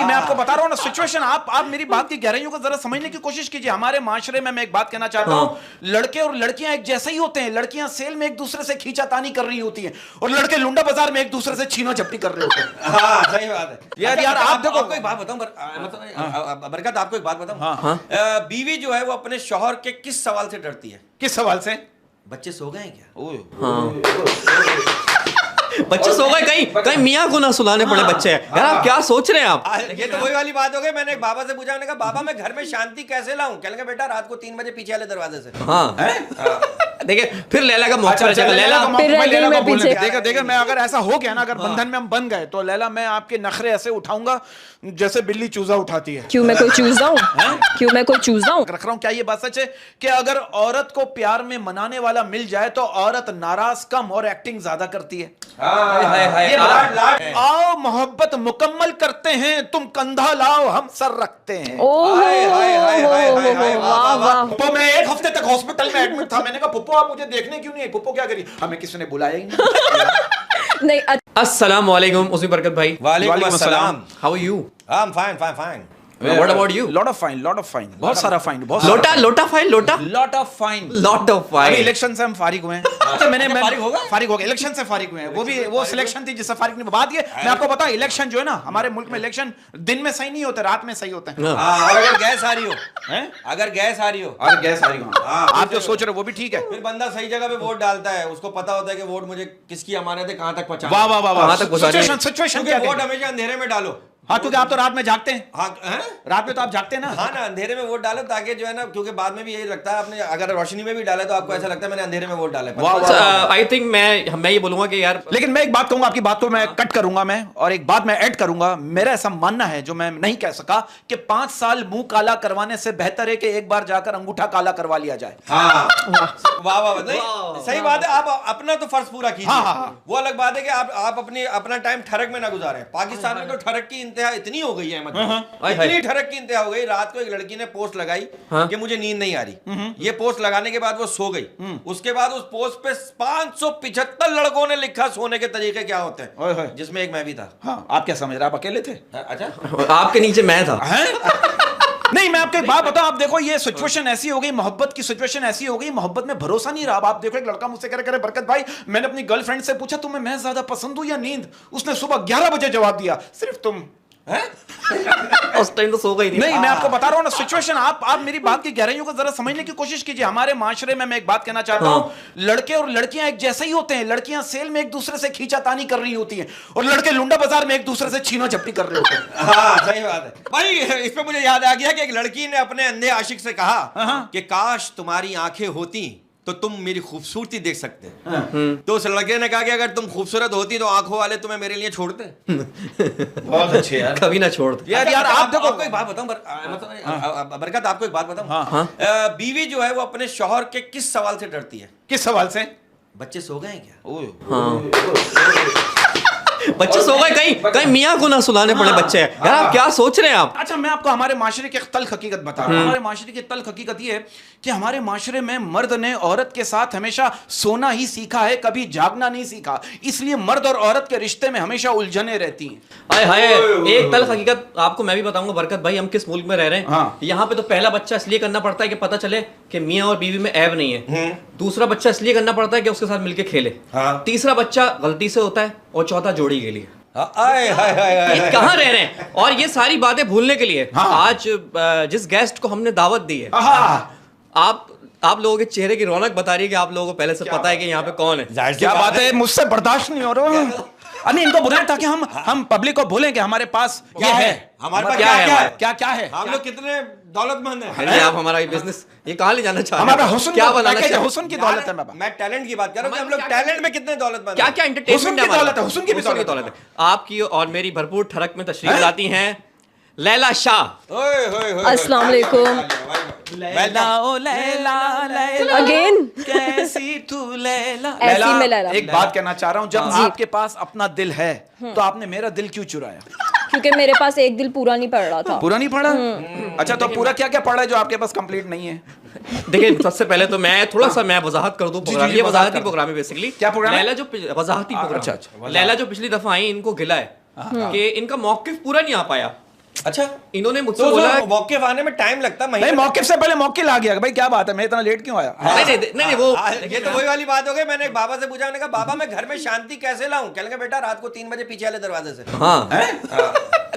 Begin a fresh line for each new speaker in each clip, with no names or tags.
नहीं, मैं आपको बता रहा हूँ ना सिचुएशन, आप मेरी बात की गहराइयों को जरा समझने की कोशिश कीजिए। हमारे माशरे में मैं एक बात कहना चाहता हूँ, लड़के और लड़कियां एक जैसे ही होते हैं। लड़कियां सेल में एक दूसरे से खींचातानी कर रही होती हैं और लड़के लुंडा बाजार में एक दूसरे से छीना झपटी कर रहे होते हैं।
हाँ सही बात है
यार आप देखो,
आपको एक बात बताऊं बरकत, आपको एक बात बताऊं, बीवी जो है वो अपने शौहर के किस सवाल से डरती है?
किस सवाल से?
बच्चे सो गए हैं क्या?
बच्चे सो गए, कहीं मियाँ को ना सुलाने पड़े बच्चे। यार आप क्या सोच रहे हैं आप?
ये तो वही वाली बात हो गई। मैंने एक बाबा से पूछा, मैंने कहा बाबा मैं घर में शांति कैसे लाऊं? कहने लगा बेटा रात को 3 बजे पीछे वाले दरवाजे से।
हाँ देखिए फिर लैला का मौका
अच्छा,
लैला
देखा मैं अगर ऐसा हो गया ना, अगर बंधन में हम बन गए तो लैला मैं आपके नखरे ऐसे उठाऊंगा जैसे बिल्ली चूजा उठाती है।
क्यों मैं कोई चूजा हूँ? क्यों मैं कोई चूजा हूँ?
रख रहा हूं। क्या ये बात सच है कि अगर औरत को प्यार में मनाने वाला मिल जाए तो औरत नाराज कम और एक्टिंग ज्यादा करती है? आओ मोहब्बत मुकम्मल करते हैं, तुम कंधा लाओ हम सर रखते हैं। तो मैं 1 हफ्ते तक हॉस्पिटल में एडमिट था। मैंने कहा पुप्पो आप मुझे देखने क्यों नहीं आई? पुप्पो क्या करी? हमें किसी ने बुलाया ही नहीं।
नहीं।
अस्सलाम वालेकुम उस्मी बरकत भाई।
वालेकुम अस्सलाम।
How are you?
I am fine fine fine.
What about you?
Lot of fine, बहुत सारा फाइन, बहुत
लोटा fine,
lot of fine।
Fine.
अभी इलेक्शन से हम फारिग हुए हैं। अच्छा मैं फारिग हो गए, इलेक्शन से फारिग हुए हैं। वो सिलेक्शन थी जिससे फारिग नहीं। बात ये मैं आपको पता, इलेक्शन जो है ना हमारे मुल्क में, इलेक्शन दिन में सही नहीं होते, रात में सही होते हैं।
और अगर गैस आ रही हो, अगर गैस आ रही हो,
आप जो सोच रहे हो वो भी ठीक है।
फिर बंदा सही जगह पे वोट डालता है, उसको पता होता है कि वोट मुझे किसकी अमानत है, कहां तक पहुंचाना।
वाह वाह वाह,
कहां तक पहुंचाना।
सिचुएशन
क्योंकि वोट हमेशा अंधेरे में डालो।
हाँ क्योंकि आप तो रात में जागते हैं।
हाँ
रात में तो आप जागते हैं ना।
हाँ ना, अंधेरे में वोट डालो ताकि जो है ना, क्योंकि बाद में भी यही लगता है आपने अगर रोशनी में भी डाला तो आपको ऐसा लगता है मैंने अंधेरे में वोट डाला है।
आई थिंक मैं ये बोलूंगा कि यार,
लेकिन मैं एक बात कहूंगा, आपकी बात को मैं कट करूंगा मैं, और एक बात मैं ऐड करूंगा। मेरा ऐसा मानना है जो मैं नहीं कह सका कि 5 साल मुंह काला करवाने से बेहतर है कि एक बार जाकर अंगूठा काला करवा लिया जाए।
वाह वाह, सही बात है। आप अपना तो फर्ज पूरा कीजिए। वो अलग बात है कि आप अपना टाइम ठरक में ना गुजारें। पाकिस्तान में तो ठरक की इंतहा इतनी हो गई है, मतलब इतनी ठरक की इंतहा हो गई। रात को एक लड़की ने पोस्ट लगाई कि मुझे नींद नहीं आ रही। ये पोस्ट लगाने के बाद वो सो गई। उसके बाद उस पोस्ट पे 575 लड़कों ने लिखा सोने के तरीके क्या होते हैं, जिसमें एक मैं भी था।
हाँ, आप क्या समझ रहे, आप अकेले थे?
अच्छा,
आपके नीचे मैं था।
नहीं, मैं आपको एक बात बताऊं, आप देखो ये सिचुएशन ऐसी हो गई, मोहब्बत की सिचुएशन ऐसी हो गई, मोहब्बत में भरोसा नहीं रहा। आप देखो एक लड़का मुझसे कह रहे बरकत भाई, मैंने अपनी गर्लफ्रेंड से पूछा तुम्हें मैं ज्यादा पसंद हूं या नींद? उसने सुबह 11 बजे जवाब दिया सिर्फ तुम।
उस टाइम तो सो गई थी।
नहीं, मैं आपको बता रहा हूं ना सिचुएशन, आप मेरी बात की गहराइयों को जरा समझने की कोशिश कीजिए। हमारे माशरे में मैं एक बात कहना चाहता हूं, लड़के और लड़कियां एक जैसे ही होते हैं। लड़कियां सेल में एक दूसरे से खींचातानी कर रही होती हैं और लड़के लुंडा बाजार में एक दूसरे से छीना झपटी कर रहे होते हैं।
हाँ सही बात है भाई। इस पे मुझे याद आ गया कि एक लड़की ने अपने अंधे आशिक से कहा कि काश तुम्हारी आंखें होती तो तुम मेरी खूबसूरती देख सकते। तो उस लड़के ने कहा कि अगर तुम खूबसूरत होती तो आंखों वाले तुम्हें मेरे लिए छोड़ते।
बहुत अच्छे यार,
कभी ना छोड़ते।
यार आप देखो, आपको एक बात बताऊं बरकत, आपको एक बात बताऊं, बीवी जो है वो अपने शौहर के किस सवाल से डरती है?
किस सवाल से?
बच्चे सो गए हैं क्या?
बच्चे सो गए, कहीं मियाँ को ना सुलाने पड़े बच्चे। यार आप क्या सोच रहे हैं आप?
अच्छा मैं आपको हमारे माशरे की तल्ख हकीकत बता रहा हूं। हमारे माशरे की तल्ख हकीकत ये है कि हमारे माशरे में मर्द ने औरत के साथ हमेशा सोना ही सीखा है, कभी जागना नहीं सीखा। इसलिए मर्द और औरत के रिश्ते में हमेशा उलझने रहती हैं।
हाय हाय, एक तल्ख हकीकत आपको मैं भी बताऊंगा बरकत भाई, हम किस मुल्क में रह रहे हैं। यहाँ पे तो पहला बच्चा इसलिए करना पड़ता है कि पता चले कि मियाँ और बीवी में ऐब नहीं है। दूसरा बच्चा इसलिए करना पड़ता है कि उसके साथ मिलके खेले। तीसरा बच्चा गलती से होता है और चौथा जोड़ी के लिए। ये कहाँ रह रहे हैं? और ये सारी बातें भूलने के लिए आज जिस गेस्ट को हमने दावत दी है, आप लोगों के चेहरे की रौनक बता रही है कि आप लोगों को पहले से पता है कि यहाँ पे कौन है।
क्या बात है, मुझसे बर्दाश्त नहीं हो रहा। नहीं, इनको बुलाएं ताकि हम पब्लिक को बोलें कि हमारे पास क्या है,
हमारे पास
क्या है,
हम लोग कितने दौलतमंद हैं।
अरे आप हमारा बिजनेस ये कहाँ ले जाना चाह रहे हैं?
हमारा हुस्न
क्या बनाना चाहते हैं?
हुस्न की दौलत है।
मैं टैलेंट की बात कर रहा हूँ कि हम लोग टैलेंट में कितने दौलतमंद
क्या क्या एंटरटेनमेंट
की दौलत है, हुस्न की भी दौलत है।
आपकी और मेरी भरपूर ठरक में तशरीफ लाती हैं लैला शाह।
अस्सलाम वालेकुम। अगेन
कैसी तू लैला।
ऐसी में लैला।
एक बात कहना चाह रहा हूँ, जब आपके पास अपना दिल है तो आपने मेरा दिल क्यों चुराया?
क्योंकि मेरे पास एक दिल पूरा नहीं पड़ रहा था।
पूरा नहीं पड़ा? अच्छा तो पूरा क्या क्या पड़ा है जो आपके पास कंप्लीट नहीं है?
देखिए सबसे पहले तो मैं थोड़ा सा वजाहत कर दूं। ये वजाहती प्रोग्राम है बेसिकली।
क्या प्रोग्राम?
लैला जो वजाहती प्रोग्राम। अच्छा, लैला जो पिछली दफा आई, इनको गिला है कि इनका मौकिफ पूरा नहीं आ पाया।
अच्छा,
इन्होंने मुझसे
तो
बोला
मौके आने में टाइम लगता है,
नहीं
महीने
मौके से पहले मौके आ गया भाई, क्या बात है, मैं इतना लेट क्यों आया?
नहीं वो
ये तो वही वाली बात हो गई। मैंने एक बाबा से पूछा, मैंने कहा बाबा मैं घर में शांति कैसे लाऊं? कहने लगा बेटा रात को 3 बजे पीछे वाले दरवाजे से।
हाँ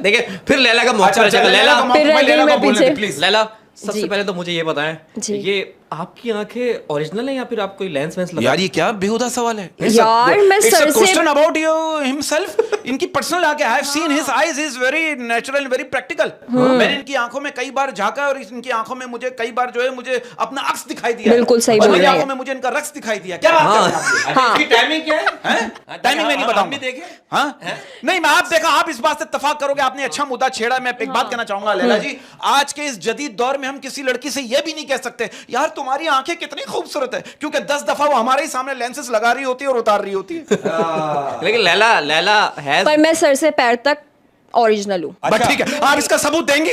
देखिए, फिर लैला का मौका
अच्छा,
चलेगा।
लैला का मौका,
फिर रह गई
लैला
मैं
को बोलने
पीछे।
दे, प्लीज।
लैला सबसे
जी।
पहले तो मुझे ये बताएं,
जी।
ये आपकी आंखें ओरिजिनल है या फिर आप कोई लेंस वेंस लगा?
यार ये क्या बेहुदा सवाल है
यार, मैं सर से-
क्वेश्चन अबाउट यू हिमसेल्फ। इनकी पर्सनल आंखें, I have seen his eyes, is very natural, very practical. मैंने इनकी आंखों में कई बार झांका और इनकी आंखों में मुझे कई बार जो है मुझे अपना अक्स दिखाई दिया।
बिल्कुल सही
और
बोल
मेरी
रहे हैं।
आंखों में मुझे इनका रक्स दिखाई दिया। क्या बात कर रहे हैं?
हाँ।
इसकी टाइमिंग क्या है?
टाइमिंग में नहीं
हम
बताऊंगा।
भी देखें।
हाँ? नहीं, मैं आप देखा, आप इस बात से इत्तेफाक करोगे, आपने अच्छा मुद्दा छेड़ा। मैं एक बात कहना चाहूंगा लैला जी, आज के इस जदीद दौर में हम किसी लड़की से यह भी नहीं कह सकते यार तुम्हारी आंखें कितनी खूबसूरत है, क्योंकि 10 दफा वो हमारे ही सामने लेंसेस लगा रही होती है और उतार रही होती है।
लेकिन लैला है।
पर मैं सर से पैर तक ओरिजिनल हूँ।
बस ठीक है, आप इसका सबूत देंगी?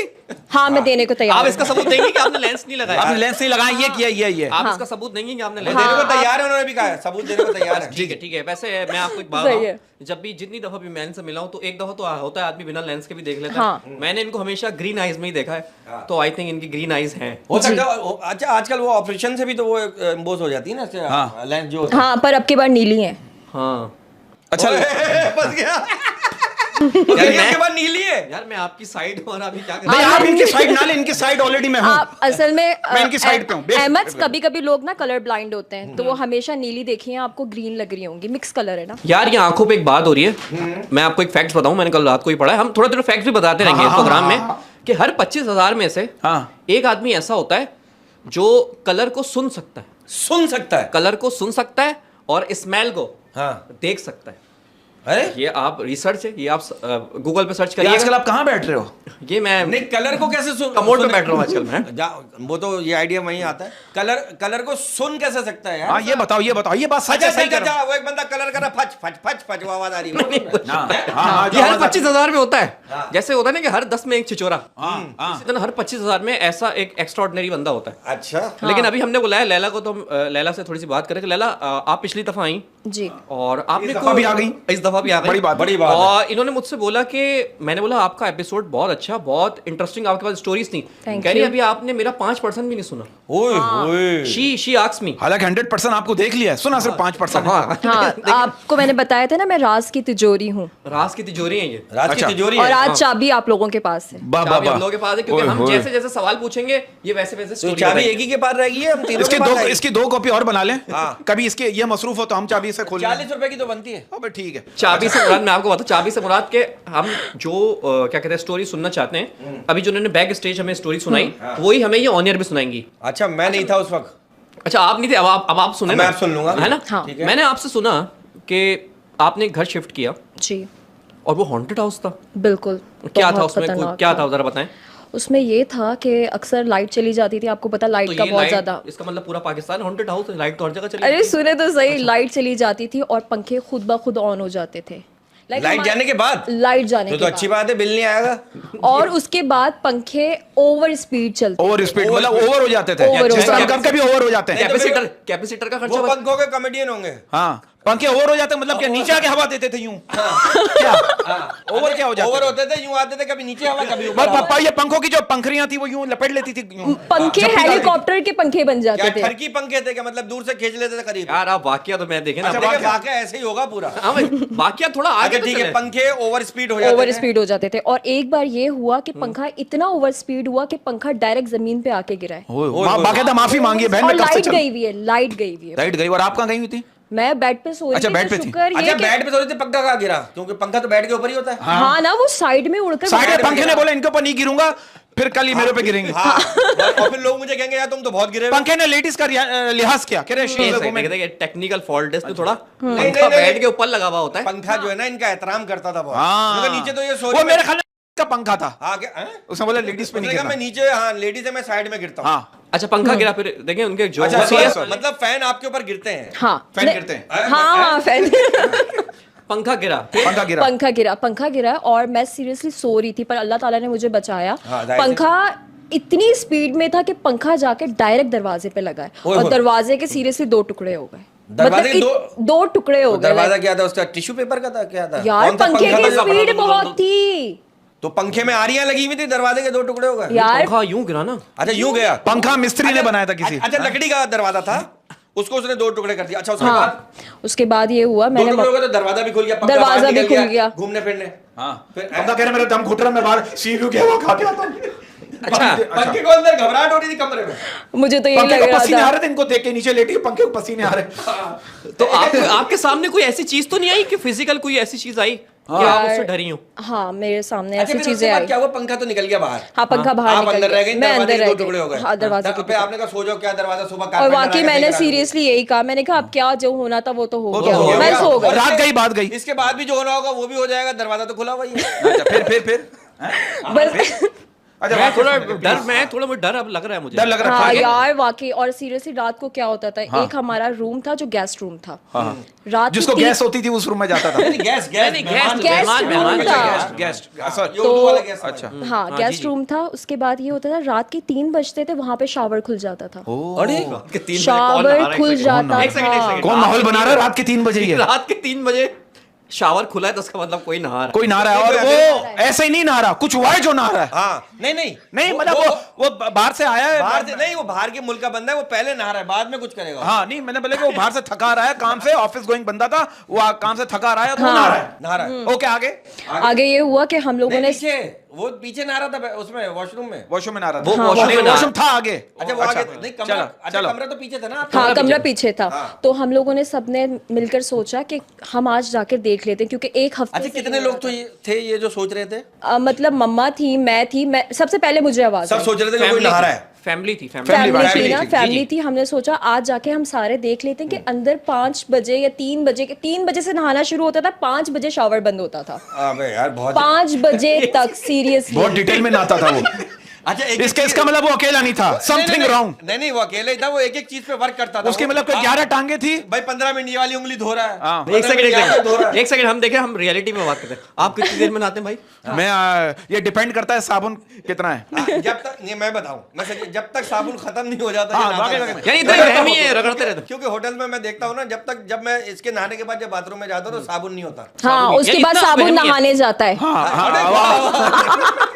हाँ, मैं देने को तैयार
आप
हूँ।
इसका सबूत देंगे कि आपने लेंस नहीं लगाया?
आपने लेंस नहीं लगाया, ये किया, ये
आप इसका सबूत देंगे कि आपने लेंस
देने को तैयार है, उन्होंने भी कहा है सबूत देने को तैयार है।
ठीक है। वैसे मैं आपको एक बात
सही
बताऊं,
है।
जब भी जितनी दफा भी मैं इनसे मिला हूं तो एक दफा तो होता है आदमी बिना लेंस के भी देख लेता
हाँ।
है। मैंने इनको हमेशा ग्रीन आईज में ही देखा है, तो आई थिंक इनकी ग्रीन आईज हैं।
हो सकता है। अच्छा, आजकल वो ऑपरेशन से भी तो वो एम्बोस हो जाती है ना,
हाँ।
लेंस जो होता है।
हाँ, पर अब की बार नीली है।
हाँ
अच्छा,
बस गया। के बाद नीली है।
यार, मैं आपकी साइड हूं और अभी क्या कर
नहीं आप इनकी साइड ना ले, इनकी साइड ऑलरेडी मैं हूं।
आप असल में
मैं इनकी साइड पे हूं।
अहमद, कभी कभी लोग ना कलर ब्लाइंड होते हैं, तो वो हमेशा नीली देखी है, आपको ग्रीन लग रही होंगी, मिक्स कलर है ना।
यार, ये आंखों पे एक बात हो रही है। मैं आपको एक फैक्ट बताऊं, मैंने कल रात को ही पढ़ा है। हम थोड़ा थोड़ा फैक्ट भी बताते रहेंगे इस प्रोग्राम में, कि हर 25,000 में से एक आदमी ऐसा होता है जो कलर को सुन सकता है, कलर को सुन सकता है और स्मेल को देख सकता है।
अरे
ये आप रिसर्च है, ये आप गूगल पे सर्च
ये
करिए।
आजकल आप कहाँ बैठ रहे हो?
ये मैं
नहीं, कलर को कैसे सुन?
कमोड पे बैठ रहा हूँ आजकल मैं।
वो तो ये आइडिया वहीं आता है। कलर को सुन कैसे सकता है यार?
हाँ ये बताओ, ये बात सच है, सही कर रहा हूं।
वो एक बंदा कलर कर रहा, फच फच फच फच, वो आवाज आ रही है।
हाँ,
ये हर 25,000 में होता है। जैसे होता है ना कि हर 10 में एक छिचोरा, इसी तरह हर 25,000 में ऐसा एक एक्स्ट्राऑर्डिनरी बंदा होता है।
अच्छा,
लेकिन अभी हमने बुलाया लैला को, तो हम लैला से थोड़ी सी बात करें कि लैला, आप पिछली दफा आई
जी,
और आपने
इस दफा भी आ गई।
इस दफा भी आ गई।
बड़ी बात
है।
और इन्होंने मुझसे बोला कि मैंने बोला आपका एपिसोड बहुत अच्छा, बहुत इंटरेस्टिंग, आपके पास स्टोरीज थी।
Thank
कह रही
you.
अभी आपने मेरा 5% भी नहीं सुना।
ओए होए।
शी आस्क्स मी।
हालांकि 100% आपको देख लिया है, सुना सिर्फ 5%।
हाँ,
हाँ, आपको मैंने बताया था ना, मैं राज की तिजोरी हूँ
राज की तिजोरी है ये।
रात की
अच्छा।
तिजोरी
और
है।
आज चाबी आप लोगों के पास है।
चाबी हम लोगों के पास है, क्योंकि
ओए
हम
होए।
जैसे जैसे सवाल पूछेंगे ये वैसे वैसे
तो
स्टोरी
चाबी
बताएंगे।
एक ही के पास रहेगी, हम तीनों
इसकी
के पास
दो,
रहेगी।
इसकी 2 कॉपी और बना लें।
हाँ।
कभी इसके ये मसरूफ हो तो हम चाबी से खोल लें।
40 रुपए की तो बनती है।
अबे ठीक है।
चाबी से मुराद, मैं आपको बताऊं, चाबी से मुराद के हम जो क्या कहते हैं स्टोरी सुनना चाहते हैं, अभी जो उन्होंने बैक स्टेज हमें स्टोरी सुनाई, वही हमें ये ऑन एयर भी सुनाएंगी।
अच्छा, मैं नहीं था उस वक्त।
अच्छा, आप नहीं थे, अब आप सुने
मैं
ना,
आप सुन लूंगा।
है ना।
हाँ।
ठीक है।
मैंने आपसे सुना कि आपने एक घर शिफ्ट किया
जी,
और वो हॉन्टेड हाउस था।
बिल्कुल।
क्या था
बहुत
उसमें,
खतरनाक
क्या था जरा बताएं।
उसमें ये था कि अक्सर लाइट चली जाती थी, आपको पता लाइट
तो
का
ये
बहुत
लाइट,
ज्यादा।
इसका मतलब पूरा पाकिस्तान हॉन्टेड हाउस है, लाइट तो हर जगह चली
अरे
जाती है।
सुने तो सही, लाइट चली जाती थी और पंखे खुद ब खुद ऑन हो जाते थे।
लाइट जाने के बाद?
लाइट जाने
तो
के
अच्छी बात है, बिल नहीं आएगा।
बाद। और उसके बाद पंखे ओवर स्पीड चलते।
ओवर स्पीड मतलब ओवर हो जाते थे।
ओवर हो
जिस
जाते
कभी कभी ओवर हो जाते हैं।
कैपेसिटर का खर्चा
वो
बच-
पंखों के कॉमेडियन होंगे।
हाँ, पंखे ओवर हो जाते हैं मतलब क्या नीचे आके हवा देते थे यूं? क्या ओवर क्या हो जाता
ओवर होते थे, यूं आते थे, कभी नीचे हवा, कभी ऊपर
बस
हवा।
पापा, ये पंखों की जो पंखरियां थी वो यूं लपेट लेती थी यूं।
पंखे
झप्पी डालती थी।
हेलीकॉप्टर के पंखे बन
क्या
जाते थे।
ठरकी पंखे थे क्या? मतलब दूर से खींच लेते थे करीब।
यार आप वाकया तो मैं देखे ना।
अच्छा,
आप-
देखिए, वाकई ऐसे ही होगा पूरा।
हाँ भाई, वाकया थोड़ा आगे
अच्छा
तो
ठीक है,
चले।
पंखे ओवर स्पीड हो जाते
ओवर
थे।
स्पीड हो जाते थे और एक बार ये हुआ कि पंखा इतना ओवर स्पीड हुआ कि पंखा डायरेक्ट जमीन पे आके गिरा है।
बाकायदा माफी मांगी है बहन
और
ने, कब से
लाइट
चल
गई हुई है, लाइट गई हुई है।
लाइट गई। और आप कहाँ गई हुई थी?
मैं बेड पे सो रही
अच्छा,
थी,
बेड
तो
पे थी।
शुक्र
अच्छा,
ये कि
बेड पे सोते थे, पंखा कहाँ गिरा? क्योंकि पंखा तो बेड के ऊपर ही होता है।
हाँ ना, वो साइड में उड़कर
साइड में
बाहर
पंखे ने बोला इनके ऊपर नहीं गिरूंगा, फिर कल ही मेरे पे गिरेंगे।
हाँ, और फिर लोग मुझे कहेंगे यार तुम तो बहुत गिरे हो।
पंखे ने लेडीज का लिहाज किया, कह रहे
एक
शीशे
सेकंड,
में।
देखिए टेक्निकल फॉल्ट है इसमें थोड़ा।
नहीं,
पंखा
नहीं,
बेड
नहीं।
के ऊपर लगा हुआ होता है।
पंखा जो है ना, इनका एहतराम करता था बहुत।
हाँ,
क्योंकि नीचे तो ये सो
वो मेरे ख्याल में का पंखा था।
हाँ क्या? हैं?
उसने बोला लेडीज पे नहीं
उसने कहा मैं
गिरना।
नीचे, हाँ लेडीज है, मैं साइड में गिरता हूँ।
हाँ,
अच्छा, पंखा गिरा, फिर देखिए उनके जो
अच्छा,
होती है,
मतलब फैन आपके ऊपर गिरते हैं।
हाँ
फैन
नहीं,
गिरते हैं।
हाँ फैन
पंखा गिरा।
पंखा गिरा।
पंखा गिरा और मैं सीरियसली सो रही थी, पर अल्लाह ताला ने मुझे बचाया।
हाँ, जाहिर सी।
पंखा इतनी स्पीड में था कि पंखा जाके डायरेक्ट दरवाजे पे लगा है
ओए
और
होए।
दरवाजे के सीरियसली 2 टुकड़े हो गए।
दरवाजे के
दो टुकड़े हो गए।
दरवाजा क्या था उसका? टिश्यू पेपर का था? क्या था?
यार
कौन सा
पंखे
पंखा
की
था जो-
स्पीड बहुत थी।
तो पंखे में आरियां लगी हुई थी, दरवाजे के 2 टुकड़े हो गए।
यार
पंखा यूं गिरा ना।
अच्छा यूं गया,
पंखा मिस्त्री ने बनाया था किसी।
अच्छा लकड़ी का दरवाजा था, उसको उसने 2 टुकड़े कर दिया। अच्छा उसके बाद
हाँ, उसके बाद ये हुआ
2
मैंने
टुकड़े हो गए तो दरवाजा भी खुल गया, पंखा
दरवाजा
बाहर
भी
निकल
खुल गया।
घूमने फिरने।
हाँ
फिर
पंखा कह रहे मेरा दम घुट रहा, मैं बाहर सीयू के हवा खा के आता हूँ।
अच्छा
पंखे को अंदर घबराहट हो रही थी कमरे में।
मुझे तो यही
पंखे
लग
को
रहा
पसीने आ
था।
रहे थे, इनको देख के नीचे लेटी है, पंखे को पसीने आ रहे।
तो आपके सामने कोई ऐसी चीज तो नहीं आई कि फिजिकल कोई ऐसी चीज आई कि आप उससे डरी हो?
हाँ मेरे सामने
अच्छा
ऐसी
फिर
चीजें
उसके बाद
आई।
क्या हुआ, पंखा तो निकल गया बाहर।
हाँ पंखा बाहर
आप
निकल
अंदर
गया।
रह गई,
मैं
दरवाजे
अंदर
के
रह
2 टुकड़े हो
गई।
गए।
हाँ दरवाजे
तब
के
पे आपने कहा सो जाओ, क्या दरवाजा सुबह
और
कारपेंटर
वाकई
आके
मैंने
देख रहा है।
सीरियसली यही कहा, मैंने कहा अब क्या जो होना था वो तो हो
वो तो
गया,
हो
मैं
गया।
सो गई।
रात गई बात गई।
इसके बाद भी जो होना होगा वो भी हो जाएगा, दरवाजा तो खुला हुआ ही है।
अच्छा फिर
बस
अच्छा
मैं
बात
थोड़ा मुझे डर अब लग रहा है मुझे।
डर लग रहा
हाँ
था।
यार वाकई। और सीरियसली रात को क्या होता था, एक हमारा रूम था जो गेस्ट रूम था। रात
जिसको
की
गैस होती थी उस रूम में जाता था।
नहीं, गैस
नहीं,
मेहमान।
गैस
मेहमान
मेहमान
था।
गेस्ट
ये उर्दू वाला गैस।
अच्छा
हाँ
हाँ,
गेस्ट
जी, जी।
रूम था। उसके बाद ये होता था रात के 3 बजते थे, वहां पे शावर खुल जाता था।
अरे के 3 बजे कौन नहा
शावर
रहा है?
खुल जाता
एक सेकंड,
था।
कौन माहौल बना रहा है रात के 3 बजे ही है?
रात के 3 बजे शावर खुला है तो उसका मतलब कोई नहा रहा है।
कोई नहा रहा है, और वो ऐसे ही नहीं नहा रहा, कुछ हुआ है जो नहा रहा है।
हाँ नहीं
नहीं मतलब वो बाहर से आया है।
बाहर से नहीं, वो बाहर के मुल्क का बंदा है, वो पहले नहा रहा है, बाद में कुछ करेगा।
हाँ नहीं मैंने बोले कि वो बाहर से थका रहा है, काम से ऑफिस गोइंग बंदा था, वो काम से थका रहा है तो नहा रहा है।
नहा रहा है।
ओके आगे
आगे ये हुआ कि हम लोगों
नहीं,
ने
पीछे वो पीछे नहा रहा था उसमें वॉशरूम में।
वॉशरूम में नहा रहा
वो
था।
वॉशरूम में नहा-
वॉशरूम था आगे।
अच्छा वो आगे नहीं, कमरा।
चलो,
अच्छा
चलो।
कमरा तो पीछे था ना आपका?
हाँ
कमरा
कमरा
पीछे।
पीछे था।
हाँ।
तो हम लोगों ने सबने मिलकर सोचा कि हम आज जाके देख लेते हैं, क्योंकि एक हफ्ते
अच्छा
से
कितने
नहीं
लोग
हो
तो
रहा
ये थे ये जो सोच रहे थे?
था। मतलब मम्मा थी, मैं थी, मैं सबसे पहले मुझे आवाज
सब
आई।
सोच रहे थे कि कोई नहा रहा है।
फैमिली थी
फैमिली
family
थी ना,
थी,
फैमिली थी। हमने सोचा आज जाके हम सारे देख लेते हैं कि अंदर 5 बजे या 3 बजे से नहाना शुरू होता था, 5 बजे शावर बंद होता था।
अबे यार बहुत
5 बजे तक सीरियसली।
बहुत डिटेल में नहाता था वो।
अच्छा
इसका मतलब वो अकेला नहीं था, समथिंग रॉन्ग।
नहीं वो अकेले ही था, वो एक एक चीज पे वर्क करता था।
उसके
वो।
मतलब कोई 11 टांगे थी।
भाई 15 मिनट ये वाली उंगली धो रहा है।
हाँ।
1 सेकंड
धो रहा है।
एक सेकंड हम देखें, हम रियलिटी में बात करते हैं। आप कितनी देर में नहाते हैं भाई?
मैं ये डिपेंड करता है साबुन कितना है।
जब तक नहीं मैं बताऊं, मैं सच जब तक साबुन खत्म नहीं हो जाता
हाँ,
ये नहाता
वाकई,
रहता
वाकई।
है।
यानी इतने रहमी है, रगड़ते रहते हैं।
क्योंकि होटल में मैं देखता हूँ ना, जब मैं इसके नहाने के बाद जब बाथरूम में जाता हूँ तो साबुन नहीं होता।
हाँ
साबुन-
उसके
यानी
बाद
इतना
साबुन
वहमी है।
नहाने जाता है।
अरे वाह।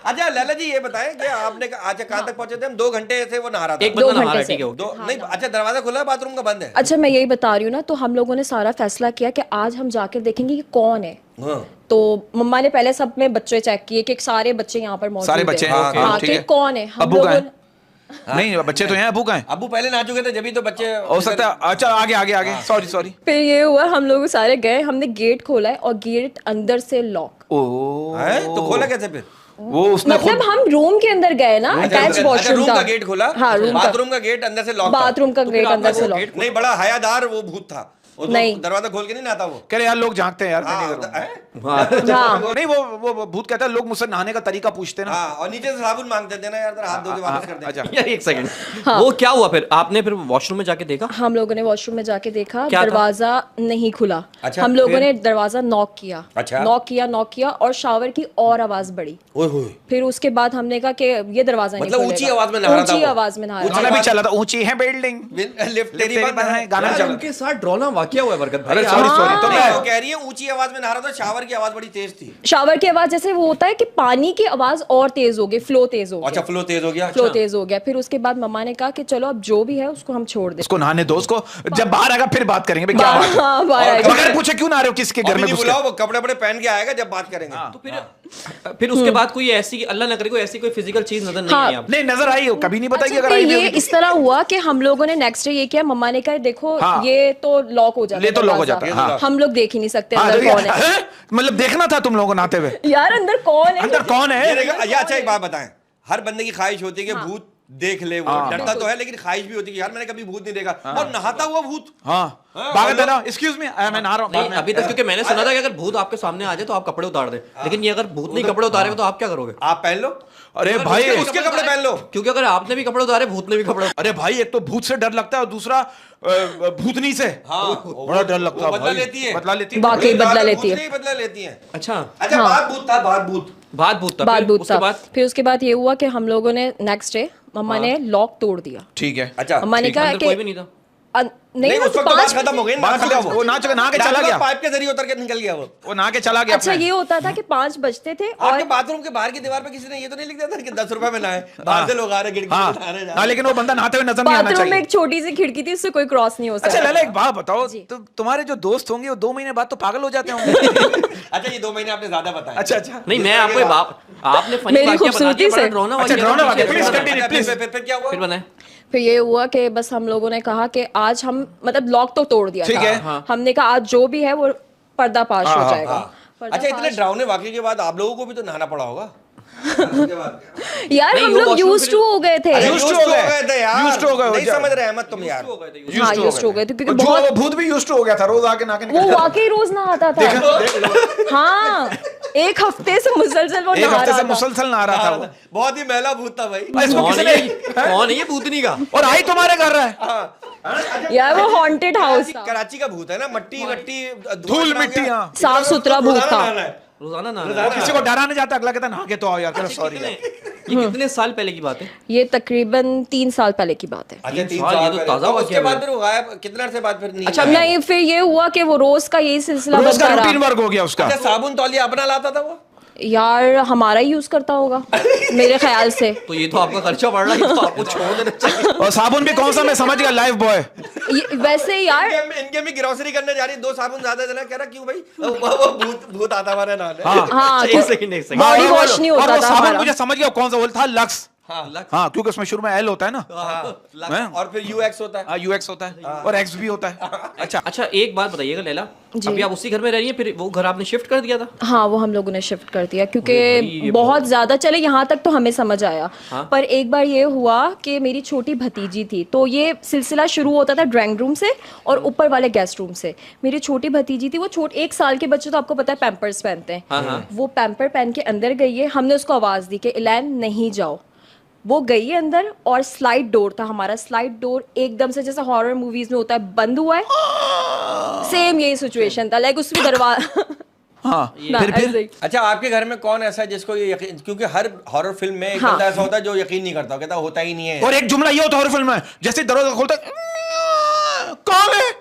अच्छा लैला जी ये बताएं कि आपने अच्छा कहाँ तक पहुंचे थे? हम 2 घंटे से वो नहा रहा था।
एक बंदा
2
नहा रहा है,
घंटे
ठीक है
से।
वो।
दो नहीं अच्छा दरवाजा खुला है, बाथरूम का बंद है।
अच्छा मैं यही बता रही हूँ ना, तो हम लोगों ने सारा फैसला किया कि आज हम जाके देखेंगे कि कौन है।
हाँ।
तो मम्मा ने पहले सब में बच्चे चेक किए कि सारे बच्चे यहाँ पर मौजूद
सारे बच्चे हैं,
हैं।
ओके,
हाँ
ठीक
कि
है।
कौन है। हम
अब्बू का
लोगों
है? नहीं बच्चे तो हैं, अबू का है।
अब्बू पहले नहा चुके थे जब ही तो बच्चे
हो सकता है। अच्छा आगे सॉरी।
फिर ये हुआ, हम लोग सारे गए, हमने गेट खोला है और गेट अंदर से लॉक।
ओ
है तो खोला कैसे फिर?
वो उसने
मतलब
खुद
हम रूम के अंदर गए ना, अटैच
अच्छा
वॉशरूम
रूम
था।
का गेट खोला।
हाँ रूम का,
बाथरूम का गेट अंदर से लॉक था।
बाथरूम का गेट
आपने
अंदर से
वो
लॉक।
गेट
नहीं बड़ा हयादार वो भूत था। वो तो
नहीं।
दरवाजा खोल के नहीं नहाता वो।
कह रहे यार लोग झांकते हैं यार, मैं नहीं
हाँ,
करूँगा।
हाँ
नहीं वो भूत कहता है लोग मुझसे नहाने का तरीका पूछते हैं ना।
हाँ और नीचे से साबुन मांगते थे ना यार, जरा हाथ धो के वापस कर दे।
अच्छा
यार एक सेकंड,
हाँ।
वो क्या हुआ फिर? आपने फिर वॉशरूम में जाके देखा?
हम लोगों ने वॉशरूम में जाके देखा,
क्या था?
दरवाजा नहीं खुला।
अच्छा,
हम लोगों
फिर?
ने दरवाजा नॉक किया।
अच्छा।
नॉक किया और शावर की और आवाज बढ़ी।
ओए होए।
फिर उसके बाद हमने कहा कि ये दरवाजा नहीं
मतलब
खुलेगा।
ऊंची आवाज में नहा रहा था
ऊंची
वो।
आवाज में नहा रहा
ऊंची
था।
गाना भी
बात-
चला था, ऊंची है बिल्डिंग।
लिफ्ट तेरी
तेरी
बात
बात है, गाना भी चला था।
उनके साथ ड्रोना वाकया हुआ है बरकत भाई।
अरे
आप-
सॉरी तो
नहीं, वो
मैं
कह रही है ऊंची आवाज में नहा रहा था, शावर की आवाज बड़ी तेज थी।
शावर की आवाज जैसे वो होता है कि पानी की आवाज और तेज हो गई, फ्लो तेज हो
अच्छा
गया।
फ्लो तेज हो गया।
फ्लो
अच्छा।
तेज हो गया। फिर उसके बाद मम्मा ने कहा कि चलो अब जो भी है उसको हम छोड़ दें।
उसको नहाने दो, उसको जब बाहर आएगा फिर बात करेंगे भाई क्या बात है।
हाँ, बाहर
और
आएगा।
बगैर पूछे क्यों ना रहे हो किसके घर
अभी
में
नहीं
घुस के?
बुलाओ, वो कपड़े बड़े पहन के आएगा जब बात करेंगे।
तो फिर उसके बाद कोई ऐसी, अल्लाह ना करे, कोई ऐसी कोई फिजिकल चीज नजर नहीं
हाँ।
आई आपको?
नहीं नजर आई हो, कभी नहीं बताई
अच्छा,
अगर
फिर
आई भी
ये
होगी तो।
इस तरह हुआ कि हम लोगों ने नेक्स्ट डे ये किया, मम्मा ने कहा देखो
हाँ।
ये तो लॉक हो जाता
ये तो लॉक हो
दरवाजा।
जाता है, हाँ।
हम लोग देख ही नहीं सकते
हाँ,
अंदर
तो ये-
कौन है।
हैं? मतलब देखना था तुम लोगों को नहाते हुए,
यार अंदर कौन है?
अंदर कौन
ये
है।
देखो ये अच्छा एक बात बताएं, हर बंदे की ख्वाहिश होती है कि
हाँ।
भूत देख ले, वो
हाँ।
डरता तो है लेकिन ख्वाहिश भी होती है कि यार मैंने कभी भूत नहीं देखा। और नहाता हुआ भूत।
हाँ भाग देना, एक्सक्यूज मी मैं नहा रहा हूँ।
नहीं अभी तक, क्योंकि मैंने सुना था कि अगर भूत आपके सामने आ जाए तो आप कपड़े उतार दें, लेकिन ये अगर भूत नहीं कपड़े उतारेगा तो आप क्या करोगे?
आप पहन लो,
अरे भाई
उसके कपड़े पहन लो।
क्योंकि अगर आपने भी कपड़े उतारे, भूत ने भी कपड़े
अरे भाई एक तो भूत से डर लगता है और दूसरा भूतनी से
हाँ
बड़ा डर लगता है
बदला
भाई।
लेती है,
बदला लेती है।
बाकी बदला
भूत
लेती है।
नहीं बदला लेती है।
अच्छा
अच्छा
हाँ।
बात भूत था, बात भूत।
बात भूत था,
बात
फिर
भूत
उसके
था।
बाद
फिर उसके बाद ये हुआ कि हम लोगों ने नेक्स्ट डे मम्मा ने लॉक तोड़ दिया।
ठीक है।
अच्छा
मम्मा ने कहा
अंदर
कि
कोई भी नहीं था।
नहीं
उस वक्त तो बात खत्म हो गई,
बात खत्म, वो ना के चला गया,
पाइप के जरिए उतर के निकल गया वो
ना के चला गया।
अच्छा ये होता था कि 5 बजते थे और
आपके बाथरूम के बाहर की दीवार पे किसी ने ये तो नहीं लिख दिया था कि 10 रुपए में नहाए, बाहर से लोग आ रहे खिड़की से नहा रहे जा रहे।
लेकिन वो बंदा नहाते हुए नजर नहीं आना
बाथरूम में
चाहिए।
एक छोटी सी खिड़की थी, उससे कोई क्रॉस नहीं हो सकता।
अच्छा लैला एक बात बताओ, तुम्हारे जो दोस्त होंगे वो 2 महीने बाद तो पागल हो जाते होंगे।
अच्छा ये 2 महीने आपने ज्यादा बताया।
अच्छा
नहीं मैं आपको आपने फनी
मेरी
वाकया बता
खूबसूरती
दिया, बड़ा
से।
डरावना
अच्छा,
वाकया
डरावना
था,
वाकया,
फिर
please
बताएं।
continue, please।
फिर क्या हुआ?
फिर बनाए।
फिर ये हुआ कि बस हम लोगों ने कहा कि आज हम मतलब लॉक तो तोड़ दिया
ठीक
था।
है।
हाँ।
हमने कहा आज जो भी है वो पर्दाफाश हो जाएगा।
अच्छा इतने डरावने वाकये के बाद आप लोगों को भी तो नहाना पड़ा होगा।
यार
नहीं,
हम
वो
लोग
washroom
यूज्ड टू हो गए थे।
अरे,
Used
used
to
to हो गए
थे यार।
Used to हो गए,
नहीं
जा-
समझ रहे अहमद तुम यार।
हाँ यूज्ड हो गए थे क्योंकि
जो
बहुत
भूत भी यूज्ड हो गया था, रोज आके नाके
वो
निकल जाता
वाकई रोज नहाता था। हाँ एक हफ्ते से मुसलसल वो
था। एक
नहा
हफ्ते
रहा
से
था।
मुसलसल नहा रहा था वो।
बहुत ही मैला भूत था भाई।
इसको
कौन
किसी
है
ने
ये? कौन है ये भूतनी का?
और आई तुम्हारे घर रहा है।
यार वो हॉन्टेड हाउस था,
कराची का भूत है ना, मट्टी वट्टी
धूल मिट्टी, हाँ।
साफ सुथरा भूत था।
रोजाना ना
वो किसी को डराने जाता, अगला कहता नहा के तो आओ यार, चलो सॉरी यार।
ये कितने साल पहले की बात है?
ये तकरीबन 3 साल पहले की बात है।
अच्छा 3
साल, ये
साल
तो
पहले।
ताज़ा
तो
वाकया
उसके बाद
है।
फिर वो गायब कितने अरसे बाद फिर नहीं
अच्छा,
आया?
नहीं फिर ये हुआ कि वो रोज का यही सिलसिला
रोज का
बनता
रूटीन
रहा।
वर्क हो गया उसका।
अच्छा साबुन तौलिया अपना लाता था वो?
यार हमारा ही यूज करता होगा मेरे ख्याल से।
तो ये तो आपका खर्चा बढ़ रहा है, ये तो आपको छोड़ देना चाहिए।
और साबुन भी कौन सा, मैं समझ गया, लाइफ बॉय।
वैसे यार
इनके भी ग्रोसरी करने जा रही 2 साबुन ज्यादा देना, कह रहा क्यों भाई? वो भूत आता हमारे नहाने।
हाँ
एक सेकंड एक सेकंड।
बॉडी वॉश नहीं
और
होता
वो
था
साबुन
हमारा।
मुझे समझ गया कौन सा वो था, लक्स।
हाँ
हाँ क्योंकि उसमें शुरू में एल होता है ना, हैं?
और फिर यूएक्स होता है।
यूएक्स होता है और एक्स भी होता है। अच्छा
अच्छा एक बात बताइएगा लैला,
जी।
अभी आप उसी घर में रह रही हैं, फिर वो घर आपने शिफ्ट कर दिया था?
हाँ वो हम लोगों ने शिफ्ट कर दिया
अरे
क्योंकि
भाई, ये
बहुत ज्यादा चले यहाँ तक तो हमें समझ आया।
हाँ?
पर एक बार ये हुआ कि मेरी छोटी भतीजी थी, तो ये सिलसिला शुरू होता था ड्राइंग रूम से और ऊपर वाले गेस्ट रूम से। मेरी छोटी भतीजी थी, वो 1 साल के बच्चे तो आपको पता है पैम्पर्स पहनते हैं।
हाँ, हाँ।
वो पैम्पर पहन के अंदर गई है, हमने उसको आवाज दी कि इलैन नहीं जाओ। वो गई है अंदर और स्लाइड डोर था हमारा, स्लाइड डोर एकदम से जैसे हॉरर मूवीज में होता है बंद हुआ है, सेम यही सिचुएशन था। लाइक उसमें दरवाजा
हाँ फिर
अच्छा आपके घर में कौन ऐसा है जिसको ये यकीन, क्योंकि हर हॉरर फिल्म में एक
हाँ।
बंदा ऐसा होता है जो यकीन नहीं करता, कहता होता ही नहीं है।
और एक जुमला ये होता है हर फिल्म में, जैसे दरवाजा खोलता है, कौन है,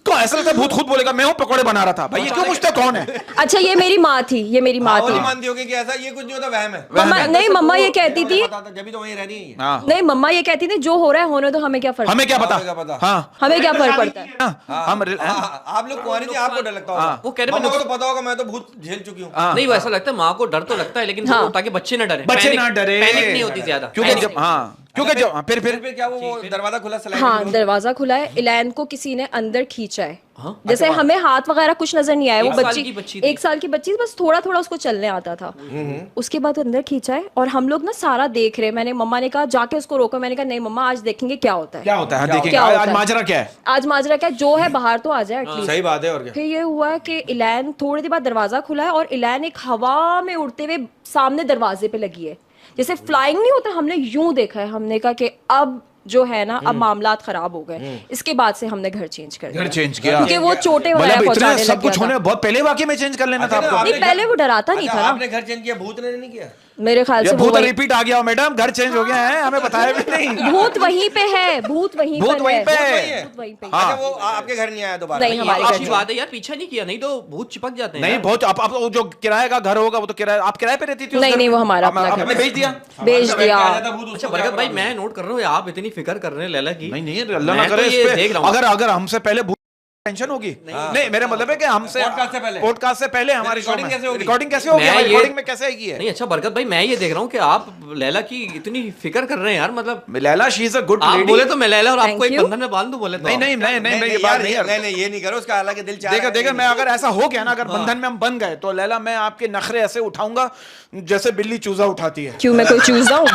कौन, ऐसा लगता है भूत खुद बोलेगा मैं हूँ पकौड़े बना रहा था। भाई ये क्यों पूछते कौन है?
अच्छा ये मेरी माँ थी, ये मेरी माँ
वो
थी।
नहीं मानती होगी कि ऐसा ये कुछ नहीं होता, वहम है।
मम्मा नहीं, मम्मा ये कहती थी,
जब भी तो वहीं रह रही है।
हाँ
नहीं मम्मा ये कहती थी जो हो रहा है होने दो, हमें क्या फर्क,
हमें क्या
हमें क्या
पता,
पता।
हाँ
हमें क्या फर्क पड़ता है।
हम
आप लोग कुंवारी थी, आपको डर लगता होगा।
वो कह रहे
मम्मा को तो पता होगा मैं तो भूत झेल चुकी हूँ।
नहीं वो ऐसा लगता है, माँ को डर तो लगता है लेकिन
हाँ।
वो ताकि बच्चे ना डरे,
बच्चे ना डरे,
पैनिक नहीं होती ज्यादा,
क्योंकि
panic
जब हाँ क्योंकि जब फिर
फिर क्या वो दरवाजा खुला स्लाइड
हाँ दरवाजा खुला है, इलैन को किसी ने अंदर खींचा है।
हाँ?
जैसे हमें हाथ वगैरह कुछ नजर नहीं आया। वो
1 साल
बच्ची
की बच्ची थी।
1 साल की बच्ची थी, बस थोड़ा थोड़ा उसको चलने आता था। उसके बाद वो अंदर खींचा है और हम लोग ना सारा देख रहे हैं। मैंने मम्मा ने कहा जाके उसको रोको, मैंने कहा नहीं मम्मा आज देखेंगे क्या होता है।
क्या होता है, देखेंगे
क्या
आज
होता है?
माजरा क्या है।
आज माजरा क्या है, जो है बाहर तो आ जाए एटलीस्ट।
सही बात है। और क्या
फिर ये हुआ कि इलैन थोड़ी देर बाद दरवाजा खुला है और इलैन एक हवा में उड़ते हुए सामने दरवाजे पे लगी है, जैसे फ्लाइंग नहीं होता। हमने यूं देखा है, हमने कहा कि अब जो है ना अब मामलात खराब हो गए। इसके बाद से हमने घर चेंज कर दिया,
घर चेंज किया
क्योंकि वो चोटे
मतलब
वगैरह
इतने
पहुंचाने
सब
लग
कुछ
गया
होने
था।
बहुत पहले वाकई में चेंज कर लेना था
अच्छा,
आपको।
आपने
नहीं पहले वो डराता नहीं
अच्छा,
था ना,
आपने घर चेंज किया, भूत ने नहीं किया?
मेरे ख्याल
ये
से वो
भूत
वही-
रिपीट आ गया हो मैडम, घर चेंज हो गया है, हमें बताया भी नहीं।
भूत वहीं पे है, भूत वहीं
भूत
पर
वहीं
है।
पे
है।
भूत वहीं पे है।
अच्छा वो आपके घर नहीं आया दोबारा?
नहीं, हमारे
ये
घर
अच्छी
में।
बात है यार, पीछा नहीं किया, नहीं तो भूत चिपक जाते हैं
नहीं
यार।
बहुत आप वो जो किराए का घर होगा वो तो किराए, आप किराए पे रहती थी उस
नहीं,
घर
नहीं,
में?
वो हमारा
आप-
अपना
आपने
घर।
भेज दिया?
भेज दिया।
अच्छा बरकत भाई मैं नोट कर रहा हूँ आप इतनी फिक्र कर रहे हैं लैला की।
नहीं नहीं अल्लाह ना
मैं तो
करे
ये
इस पे
देख रहा हूँ।
अगर हमसे पहले टेंशन होगी नहीं, मेरा मतलब है कि हमसे पॉडकास्ट से पहले हमारी
रिकॉर्डिंग कैसे होगी?
रिकॉर्डिंग कैसे होगी,
मैं ये-
रिकॉर्डिंग में कैसे आएगी है?
नहीं अच्छा बरकत भाई मैं ये देख रहा हूँ कि आप लैला की इतनी फिक्र कर रहे हैं यार, मतलब
Laila she is a good
आप
लेडी।
बोले तो मैं लैला और आपको
Thank
एक
you.
बंधन में बांध दूं, बोले तो
नहीं नहीं नहीं नहीं ये बात नहीं यार।
नहीं ये नहीं करो, उसका हालांकि दिल चाह
देखो
रहा है।
देखो मैं अगर ऐसा हो गया ना, अगर बंधन में हम बन गए तो लैला मैं आपके नखरे ऐसे उठाऊंगा जैसे बिल्ली चूजा उठाती है।
क्यों मैं कोई चूजा हूँ?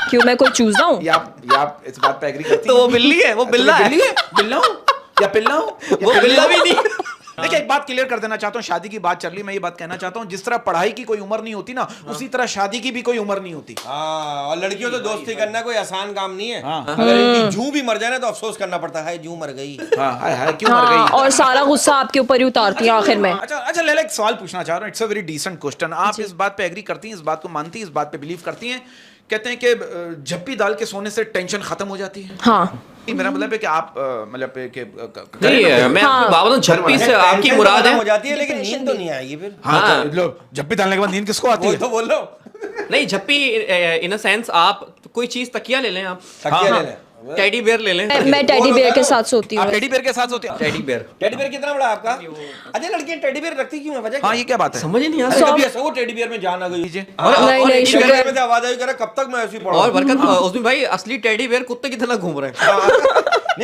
क्यों मैं कोई चूजा हूँ?
या आप इस बात पे एग्री करती
तो
हैं?
वो बिल्ली है, वो बिल्ला है।
बिल्ली है, बिल्ला हूँ या पिल्ला हूँ,
वो बिल्ला भी नहीं।
देखिए एक बात क्लियर कर देना चाहता हूँ, शादी की बात चल रही, मैं ये बात कहना चाहता हूँ जिस तरह पढ़ाई की कोई उम्र नहीं होती ना, उसी तरह शादी की भी कोई उम्र नहीं होती।
हाँ, और लड़कियों तो दोस्ती करना कोई आसान काम नहीं है।
हाँ।
अगर इनकी जूं भी मर जाए ना तो अफसोस करना पड़ता है, जूं मर गई।
हाँ हाय हाय क्यों मर
हाँ,
गई।
और सारा गुस्सा आपके ऊपर ही उतारती है आखिर में।
अच्छा अच्छा लैला एक सवाल पूछना चाह रहा हूँ, it's a very decent question. आप इस बात पे एग्री करती हैं, इस बात को मानती हैं, इस बात पे बिलीव करती हैं कहते हैं कि झप्पी डाल के सोने से टेंशन खत्म हो जाती है।
हाँ
मेरा मतलब है कि आप मतलब कि
नहीं, मैं आपको बात बताऊं, झप्पी से आपकी मुराद है
हो जाती है, लेकिन नींद तो नहीं आएगी फिर।
हाँ लो, झप्पी डालने के बाद नींद किसको आती
वो
है?
तो बोल लो।
नहीं, झप्पी इन अ सेंस आप कोई चीज तकिया ले लें, आप
तकिया ले लें।
टेडी बेयर ले लें।
मैं टेडी बेयर के साथ सोती
आप
हूँ।
टेडी बेयर के साथ होते हैं?
टेडी बेयर
टेडी बियर कितना बड़ा आपका? अच्छा, लड़कियां टेडी बियर रखती क्यों है, वजह
हाँ
क्या?
ये क्या बात है?
समझ ही नहीं
अरे
आता।
कभी ऐसा वो टेडी बियर में जान आ गई।
नहीं, नहीं,
टेडी
शुगर।
बियर में से आवाज आई, कह रहा कब तक मैं ऐसे ही पड़ा
और
हूं?
बरकत उसमें भाई असली टेडी बेयर कुत्ते की तरह घूम रहे हैं।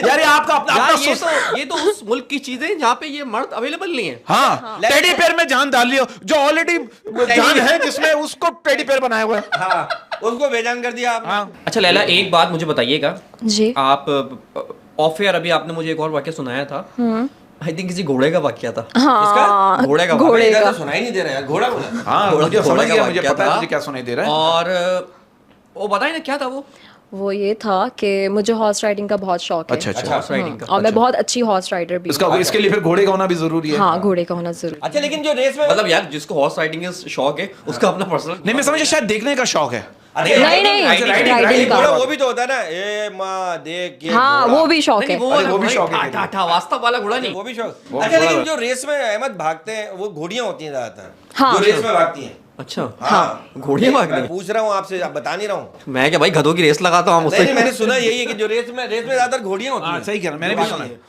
यार ये आपका अपना
यार
अपना
ये तो उस मुल्क की चीजें हैं जहाँ पे ये मर्द अवेलेबल नहीं है।
हाँ टेडी पेयर में जान डाल लियो, जो ऑलरेडी जान है जिसमें, उसको टेडी पेयर बनाया हुआ है।
हाँ, उसको बेजान कर दिया आपने।
हाँ
अच्छा लैला, एक बात मुझे बताइएगा,
जी।
आप ऑफ एयर अभी आपने मुझे एक और वाक्य सुनाया था, आई थिंक किसी घोड़े का वाक्य था।
हाँ,
घोड़े का
घोड़े
इधर
का।
तो सुनाई नहीं दे रहा यार, घोड़ा बोला।
हाँ
घोड़ा-
मुझे समझ
घोड़े का
गया, मुझे
वाक्य
पता है
था।
मुझे क्या सुनाई दे रहा है।
और वो बताए ना क्या था
वो ये था कि मुझे हॉर्स राइडिंग का बहुत शौक है।
अच्छा अच्छा,
हॉर्स राइडिंग का।
और मैं बहुत अच्छी हॉर्स राइडर भी हूँ।
इसका इसके लिए फिर घोड़े का होना भी जरूरी है।
हाँ, घोड़े का होना जरूरी।
अच्छा, लेकिन जो रेस में
मतलब यार जिसको हॉर्स राइडिंग का शौक है उसका अपना पर्सनल।
नहीं मैं समझा शायद देखने का शौक है।
अरे
नहीं, नहीं, राइडिंग का।
घोड़ा वो भी तो होता है ना, ए माँ देख के
हाँ,
घोड़ा।
वो भी शौक है।
वो भी शौक है।
ठाठा वास्तव वाला घोड़ा नहीं।
वो भी शौक। अच्छा, लेकिन जो रेस में अहमद भागते हैं वो घोड़ियां होती हैं ज्यादातर,
हाँ।
जो रेस में भागती हैं।
अच्छा
हाँ,
घोड़ियां भाग
मैं
रही
पूछ रहा हूँ आपसे, आप बता नहीं रहा हूँ।
हैं। मैं क्या भाई गधों की रेस लगाता हूँ
नहीं,
मुझसे।
मैंने सुना यही है कि जो रेस में ज्यादातर घोड़ियां होती हैं।
सही कह रहा, मैंने भी सुना है।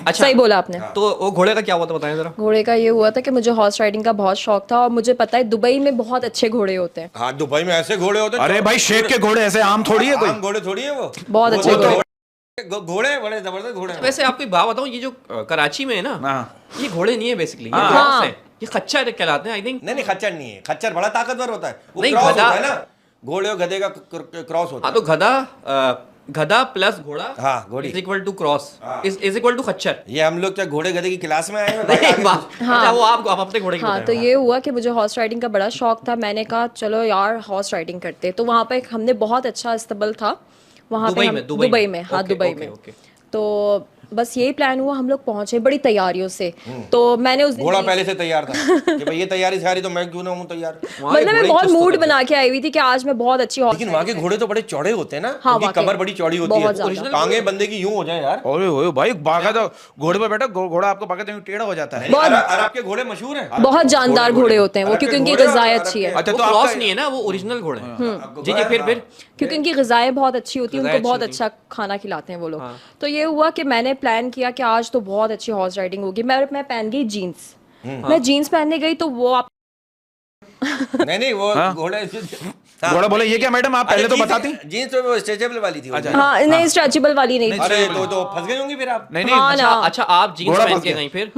अच्छा
सही बोला आपने।
तो वो घोड़े का क्या हुआ था बताएं जरा।
घोड़े का ये हुआ था कि मुझे हॉर्स राइडिंग का बहुत शौक था और मुझे पता है दुबई में बहुत अच्छे घोड़े होते हैं।
हाँ, दुबई में ऐसे घोड़े होते हैं।
अरे भाई शेख के घोड़े ऐसे आम थोड़ी है कोई।
आम घोड़े थोड़ी है वो।
बहुत
वो
अच्छे
तो
घोड़े।
घोड़े बड़े जबरदस्त घोड़े हैं।
वैसे आपको एक बात बताऊं, ये जो कराची में है ना,
हाँ।
ये घोड़े नहीं है बेसिकली, ये
हाँ।
क्रॉस है, ये खच्चर कहलाते हैं आई थिंक।
नहीं, खच्चर नहीं है, खच्चर बड़ा ताकतवर होता है, वो
नहीं,
क्रॉस
गधा-
होता है ना, घोड़े और गधे का क्रॉस होता
हाँ
है।
तो गधा प्लस घोड़ा
हाँ, घोड़ी।
Is equal to cross is equal to खच्चर।
ये हम लोग क्या घोड़े गधे की क्लास में आए हैं?
नहीं, बात- अच्छा वो आप अपने घोड़े की
हाँ, तो
बताएं।
ये हुआ कि मुझे हॉर्स राइडिंग का बड़ा शौक था। मैंने कहा चलो यार हॉर्स राइडिंग करते। तो वहाँ पे हमने बहुत अच्छा अस्तबल था वहाँ पे। दुबई में, हाँ
ओके,
दुबई
ओके,
में।
ओके।
तो बस यही प्लान हुआ, हम लोग पहुंचे बड़ी तैयारियों से। तो मैंने उस दिन
घोड़ा पहले से तैयार था कि भाई ये तैयारी सारी, तो मैं क्यों ना हूँ तैयार।
वहाँ के
मतलब मैं
घोड़े
बहुत
चुस्त
मूड
होते
बना के आई हुई थी कि आज मैं बहुत अच्छी हॉर्स
लेकिन वहाँ के घोड़े तो बड़े चौड़े होते हैं ना,
हाँ,
उनकी
वाकई।
कमर बड़ी चौड़ी होती
बहुत
है,
ज्यादा।
टांगे बंदे की यूं हो जाए यार।
ओए ओए भाई भागा तो घोड़े पे बैठा, घोड़ा आपको भागा तो टेढ़ा हो जाता है।
बहुत-
अरब के घोड़े मशहूर हैं।
बहुत जानदार घोड़े होते हैं वो,
अरब के
क्योंकि उनकी
घोड़े और
ग़िज़ाएं
अरब
अच्छी
के-
है।
अच्छा
वो
तो
क्रॉस
आपका
नहीं है ना, वो ओरिजिनल घोड़े हैं।
आपको
जी जी, फिर
क्योंकि उनकी ग़िज़ाएं बहुत अच्छी होती हैं,
ग़िज़ाएं
उनको बहुत
अच्छी
अच्छा खाना खिलाते हैं वो लोग।
हाँ।
तो ये हुआ कि मैंने प्लान किया कि आज तो बहुत अच्छी हॉर्स राइडिंग होगी। मैं पहन गई जीन्स। मैं जीन्स पहनने गई तो वो आप
नहीं वो
हाँ?
घोड़े
घोड़ा बोले ये क्या मैडम आप पहले तो बताती।
जीन्स तो वो स्ट्रेचेबल वाली थी वो।
अच्छा।
हाँ, नहीं स्ट्रेचेबल वाली नहीं थी।
अरे तो फंस गई होंगी फिर आप।
नहीं
हाँ
नहीं
ना।
अच्छा आप जीन्स
घोड़ा
पहन
फंस
के
गया।
गई फिर।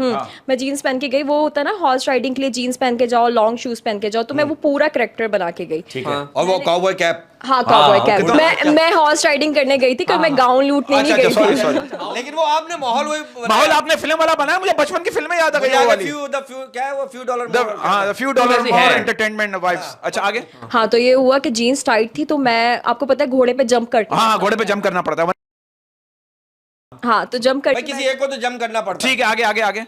मैं जीन्स पहन के गई। वो होता है ना हॉर्स राइडिंग के लिए जीन्स पहन के जाओ, लॉन्ग शूज पहन के जाओ। तो मैं वो पूरा करेक्टर बना के गई।
ठीक है, और वो काउबॉय कैप।
हाँ, कॉबॉय कैप।
कितना-
मैं हॉर्स राइडिंग करने गई थी, कि मैं गाउन लूटने नहीं
अच्छा
गई
सॉरी
थी।
सॉरी।
लेकिन वो आपने माहौल वही
माहौल आपने फिल्म वाला बनाया, मुझे बचपन की फिल्में याद आ गई वो वाली।
क्या है वो फ्यू डॉलर
हाँ फ्यू डॉलर
वैसी
मोर
है।
Entertainment vibes. अच्छा आगे।
हाँ, तो ये हुआ कि जीन्स टाइट थी तो मैं, आपको पता है घोड़े पे जंप करती हूँ।
हाँ घोड़े पे जंप करना पड़ता है।
हाँ, तो जंप
भाई
करके
किसी एक को तो जम करना पड़ता है।
ठीक है आगे आगे आगे।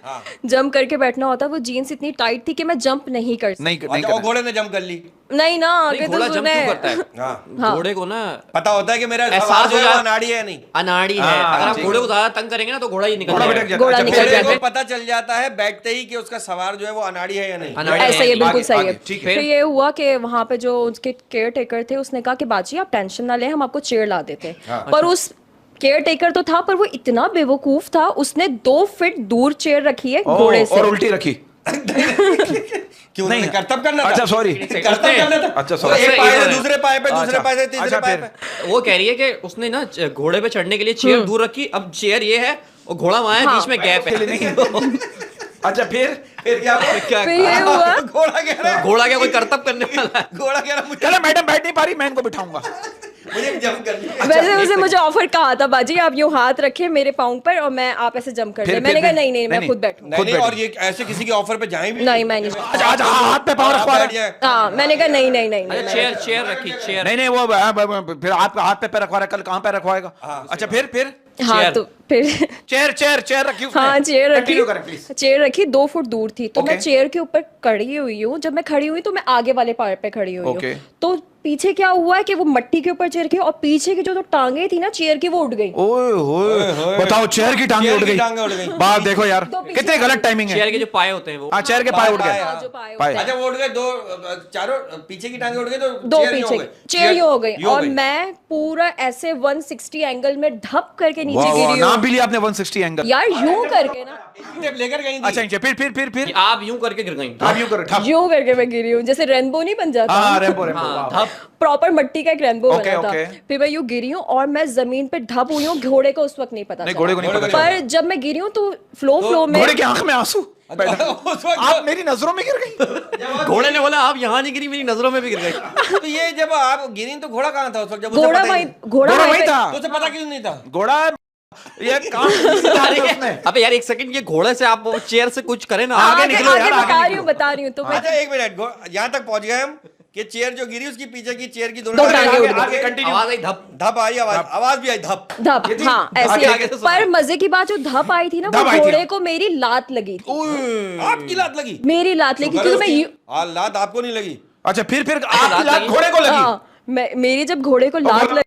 जंप करके बैठना होता। वो जीन्स इतनी टाइट थी कि मैं जंप नहीं कर सकती।
नहीं नहीं
अच्छा, वो
करना।
घोड़े ने जम कर ली।
नहीं ना,
नहीं,
आगे
घोड़ा
तो
जंप
सुने।
क्यों करता है?
हाँ,
घोड़े को ना
पता होता है कि मेरा
एहसास
सवार जो
हो
है
जाए-
वो अनाड़ी है नहीं।
अनाड़ी है।
हाँ,
अगर आप
ठीक
घोड़े को ज्यादा तंग करेंगे ना तो घोड़ा ही निकल
घोड़ा
जाएगा।
भटक जाता है।
घोड़ा
अच्छा,
निकल
फिर-
जाता
घोड़े
है।
को पता चल जाता है बैठते ही कि उसका सवार जो है वो अनाड़ी है या नहीं।
अनाड़ी
ऐसा ये
है।
बिल्कुल
आगे,
सही
आगे,
है।
ठीक
है।
फिर ये हुआ कि वहाँ पे जो उसके केयर टेकर थे उसने कहा कि बाजी आप टेंशन ना लें, हम आपको चेयर ला देते हैं। पर उस केयर टेकर तो था, पर वो इतना बेवकूफ था, उसने 2 फीट दूर चेयर रखी है घोड़े से।
और उल्टी रखी।
क्यों नहीं करतब करना था?
अच्छा सॉरी।
करतब करना था।
अच्छा,
वो
sorry।
एक पाए से
अच्छा,
दूसरे पाए पे, दूसरे
अच्छा,
पाए से तीसरे
अच्छा,
पाए
फिर।
पे।
वो कह रही है कि उसने ना घोड़े पे चढ़ने के लिए चेयर दूर रखी। अब चेयर ये है और घोड़ा वहां है,
हाँ।
बीच में गैप है।
अच्छा फिर
क्या
क्या
फिर ये हुआ
घोड़ा कह रहा है,
घोड़ा क्या कोई करतब करने वाला है?
घोड़ा कह रहा है,
चलो मैडम बैठ नहीं पा रही, मैं इनको बिठाऊंगा।
मुझे जंप करनी है।
वैसे उसने मुझे ऑफर कहा था, बाजी आप यूं हाथ रखे मेरे पाँव पर और मैं आप ऐसे जंप कर
फिर-
ले। मैंने
फिर-
कहा
फिर-
नहीं नहीं, मैं
नहीं,
खुद बैठूंगा।
नहीं,
खुद
और ये ऐसे किसी के ऑफर पे जाएं भी
नहीं, मैं नहीं।
अच्छा अच्छा हाथ पे पाँव रखवा
बैठ
रहा है।
जाए।
हाँ, मैंने कहा नहीं नहीं नहीं नहीं।
अच्छा चेयर चेयर रखी चेयर।
नहीं नहीं वो फिर आपका हाथ पे पैर रखवा रहा है, कल कहाँ पे रखवाएगा? अच्छा फिर
हाँ,
चेयर।
तो फिर
चेयर रखी उसने।
हाँ, चेयर रखी।
Continue करें, please।
चेयर रखी 2 फुट दूर थी। तो मैं
Okay।
चेयर के ऊपर खड़ी हुई हूँ। जब मैं खड़ी हुई तो मैं आगे वाले पार्ट पे खड़ी हुई
Okay।
हूँ। तो पीछे क्या हुआ है कि वो मट्टी के ऊपर चेयर के और पीछे की जो टांगे थी ना चेयर की वो उड़ गई।
ओए होए बताओ, चेयर की टांगे उड़ गई। बात देखो यार, कितनी गलत टाइमिंग है।
चेयर के जो पाए होते हैं वो,
हाँ चेयर के पाए उड़ गए।
जो पाए
पाए।
होते हैं।
अच्छा वो उड़ गए, दो चारों पीछे की टांगे उड़ गई, तो
दो
चेयर
पीछे चेयर ही हो गई
यूं
और मैं पूरा ऐसे 160 एंगल में ढप करके नीचे
वाह वाह,
गिरी
नाम
हूँ
भी लिया आपने 160 एंगल।
यार, यूं करके ना,
टेप लेकर गई थी।
अच्छा फिर
कि आप यूं करके गिर गई।
आप यूं करो ठप।
यूं करके मैं गिरी हूँ, जैसे रेनबो नहीं बन जाता,
हाँ रेनबो रेनबो।
हाँ,
वाह।
प्रॉपर मट्टी का एक रेनबो
ओके,
बना
ओके।
था। फिर मैं यूं गिरी हूँ और मैं जमीन पे ढप हुई हूँ। घोड़े को उस वक्त नहीं पता
नहीं
चला।
घोड़े को नहीं पता चला।
पर जब मैं गिरी हूँ तो फ्लो में
घोड़े की आंख में आंसू।
उस वक्त
आप मेरी नजरों में गिर गई।
घोड़े ने बोला आप यहाँ नहीं गिरी, मेरी नजरों में भी गिर गई।
तो ये जब आप गिरी तो घोड़ा कहाँ था उस वक्त, जब उसे
घोड़ा
पता ही
वहीं
नहीं?
घोड़ा
घोड़ा
वहीं
वहीं
पे-
था।
तो उसे पता क्यों नहीं था?
घोड़ा ये काम उसने।
अबे यार एक सेकंड, ये घोड़े से आप चेयर से कुछ करें ना,
आगे
आगे
निकलो यार,
बता
आगे
रही हूँ बता रही हूँ तो मैं
अच्छा एक मिनट, यहाँ तक पहुंच गए हम कि चेयर जो गिरी उसकी पीछे की चेयर की
दो
दोनों
टांगे उड़ गई।
आगे कंटिन्यू।
आवाज आई धप।
धप आई, आवाज भी आई धप।
धप, हाँ ऐसे
आगे
ही।
आगे से सुनो।
पर मजे की बात जो धप आई थी ना,
धप
वो
आई थी।
घोड़े को मेरी लात लगी थी।
आपकी लात लगी?
मेरी लात लगी क्योंकि मैं
लात आपको नहीं लगी?
अच्छा फिर आपकी लात
लगी।
घोड़े को लगी।
हाँ, मेरी जब घोड़े को लात लगी,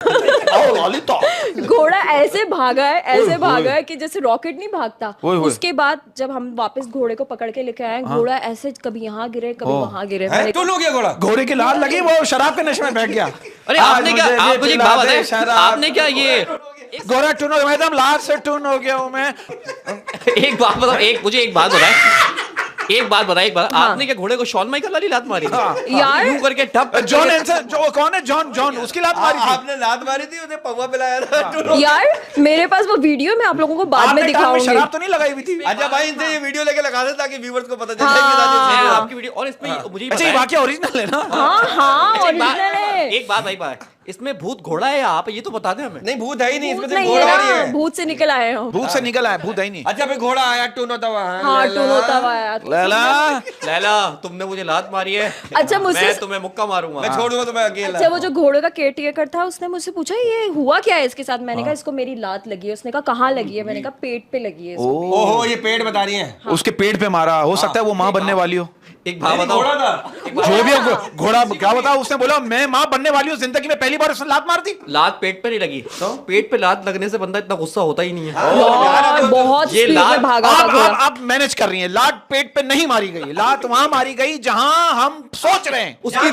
ओ लॉलीपॉप।
घोड़ा ऐसे भागा है कि जैसे रॉकेट नहीं भागता।
ओए होए।
उसके बाद जब हम वापस घोड़े को पकड़ के लेके आए, घोड़ा ऐसे कभी यहाँ गिरे कभी वहां गिरे।
है? तो लो गया घोड़ा?
घोड़े की लात लगी, वो शराब के नशे में बैठ गया।
अरे
आज
आपने क्या,
मुझे
आप
भी
मुझे एक
पिला
बात
दे
बताएं,
शराब।
आपने क्या ये
घोड़ा टून हो गया, एकदम लात से टून हो गया हूँ मैं।
एक बात बताओ, एक बात बताए, आपने क्या घोड़े को शॉन माइकल वाली लात मारी थी?
यार
यूं करके ठप।
जॉन एंसन, जो कौन है जॉन उसकी लात मारी थी।
आपने लात मारी थी, उसे पौवा पिलाया था।
यार मेरे पास वो वीडियो मैं आप लोगों को बाद में
आपने टांग में
दिखाऊंगी।
शराब तो नहीं लगाई हुई थी?
अच्छा भाई, इनसे ये वीडियो लेके लगा दे ताकि व्यूअर्स को पता चले
हाँ।
कि राजेश
मैं
जी-
आपकी वीडियो, और इसमें मुझे ये
अच्छा ये
बताएं-
वाकया ओरिजिनल है ना?
हाँ
अच्छा,
ओरिजिनल है।
एक बात भाई, इसमें भूत घोड़ा है आप ये तो बता दें हमें।
नहीं भूत है ही नहीं, इसमें
भूत
सिर्फ
नहीं
घोड़ा
है
ही
ना,
है।
भूत से निकल आए हो।
भूत से निकल आया, भूत है ही नहीं।
अच्छा फिर घोड़ा आया, टून होता हुआ।
हाँ टून होता हुआ आया।
लैला
लैला तुमने मुझे लात मारी है,
अच्छा मुझसे
मैं तुम्हें मुक्का मारूंगा।
मैं छोड़ दूंगा तुम्हें अकेला।
अच्छा वो जो घोड़े का केयरटेकर था उसने मुझसे पूछा ये हुआ क्या है इसके साथ। मैंने कहा इसको मेरी लात लगी है। उसने कहा कहाँ लगी है। मैंने कहा पेट पे लगी है इसको।
ओहो ये पेट बता रही है।
उसके पेट पे मारा, हो सकता है वो माँ बनने वाली हो।
एक बात बताओ,
घोड़ा था।
जो भी हो, घोड़ा क्या बताओ, उसने बोला मैं माँ बनने वाली हूँ, जिंदगी में पहली बार उसने लात मार दी।
लात पेट पे नहीं लगी, तो पेट पे लात लगने से बंदा इतना गुस्सा होता ही नहीं है।
यार बहुत
ये
स्पीड में
लात-
भागा था घोड़ा।
आप मैनेज कर रही हैं, लात पेट पे नहीं मारी गई, लात वहां मारी गई जहां हम सोच रहे हैं।
उसकी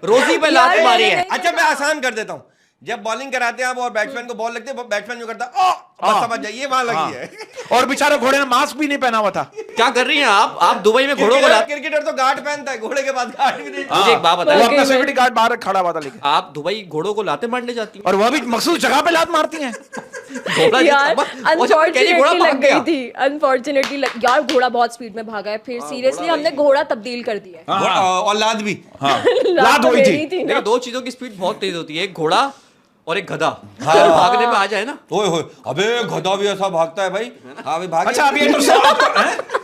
रोजी पे लात
यार,
मारी
नहीं,
है।
नहीं,
अच्छा मैं आसान कर देता हूँ, जब बॉलिंग कराते हैं आप और बैट्समैन को बॉल लगती है, बैट्समैन जो करता है बस समझ जाइए वहां लगी है।
और बेचारा घोड़े ने मास्क भी नहीं पहना हुआ था।
क्या कर रही हैं आप दुबई में घोड़ों को लात।
क्रिकेटर तो गार्ड पहनता है, घोड़े के पास गार्ड भी नहीं।
मुझे एक बात
वो
बताओ,
अपना सिक्योरिटी गार्ड बाहर खड़ा हुआ था लेकिन,
आप दुबई घोड़ों को लाते मारने जाती हैं?
और वह भी मखसूस जगह पे लात मारती हैं।
घोड़ा
यार
और जब मैं कह रही घोड़ा
अनफॉर्चुनेटली
भाग
लग
गया।
गई थी। अनफॉर्चुनेटली यार घोड़ा बहुत स्पीड में भागा है। फिर सीरियसली हमने घोड़ा तब्दील कर दिया है।
और लाद भी।
लात हुई
मेरी
थी।
ना।
देखो दो चीजों की स्पीड बहुत तेज होती है, एक घोड़ा और एक गधा। अगर भागने पे आ जाए ना,
ओए होए, अबे गधा भी ऐसा भागता है भाई। हाँ भाई भाग।
अच्छा अभी ये तो सब आपको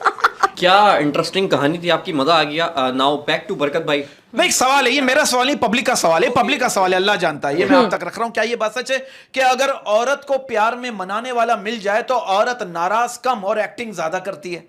क्या इंटरेस्टिंग कहानी थी आपकी, मजा आ गया। नाउ बैक टू बरकत भाई।
नहीं सवाल है, ये मेरा सवाल नहीं, पब्लिक का सवाल है, पब्लिक का सवाल है, अल्लाह जानता है। ये मैं आप तक रख रहा हूं, क्या ये बात सच है कि अगर औरत को प्यार में मनाने वाला मिल जाए तो औरत नाराज कम और एक्टिंग ज्यादा करती है?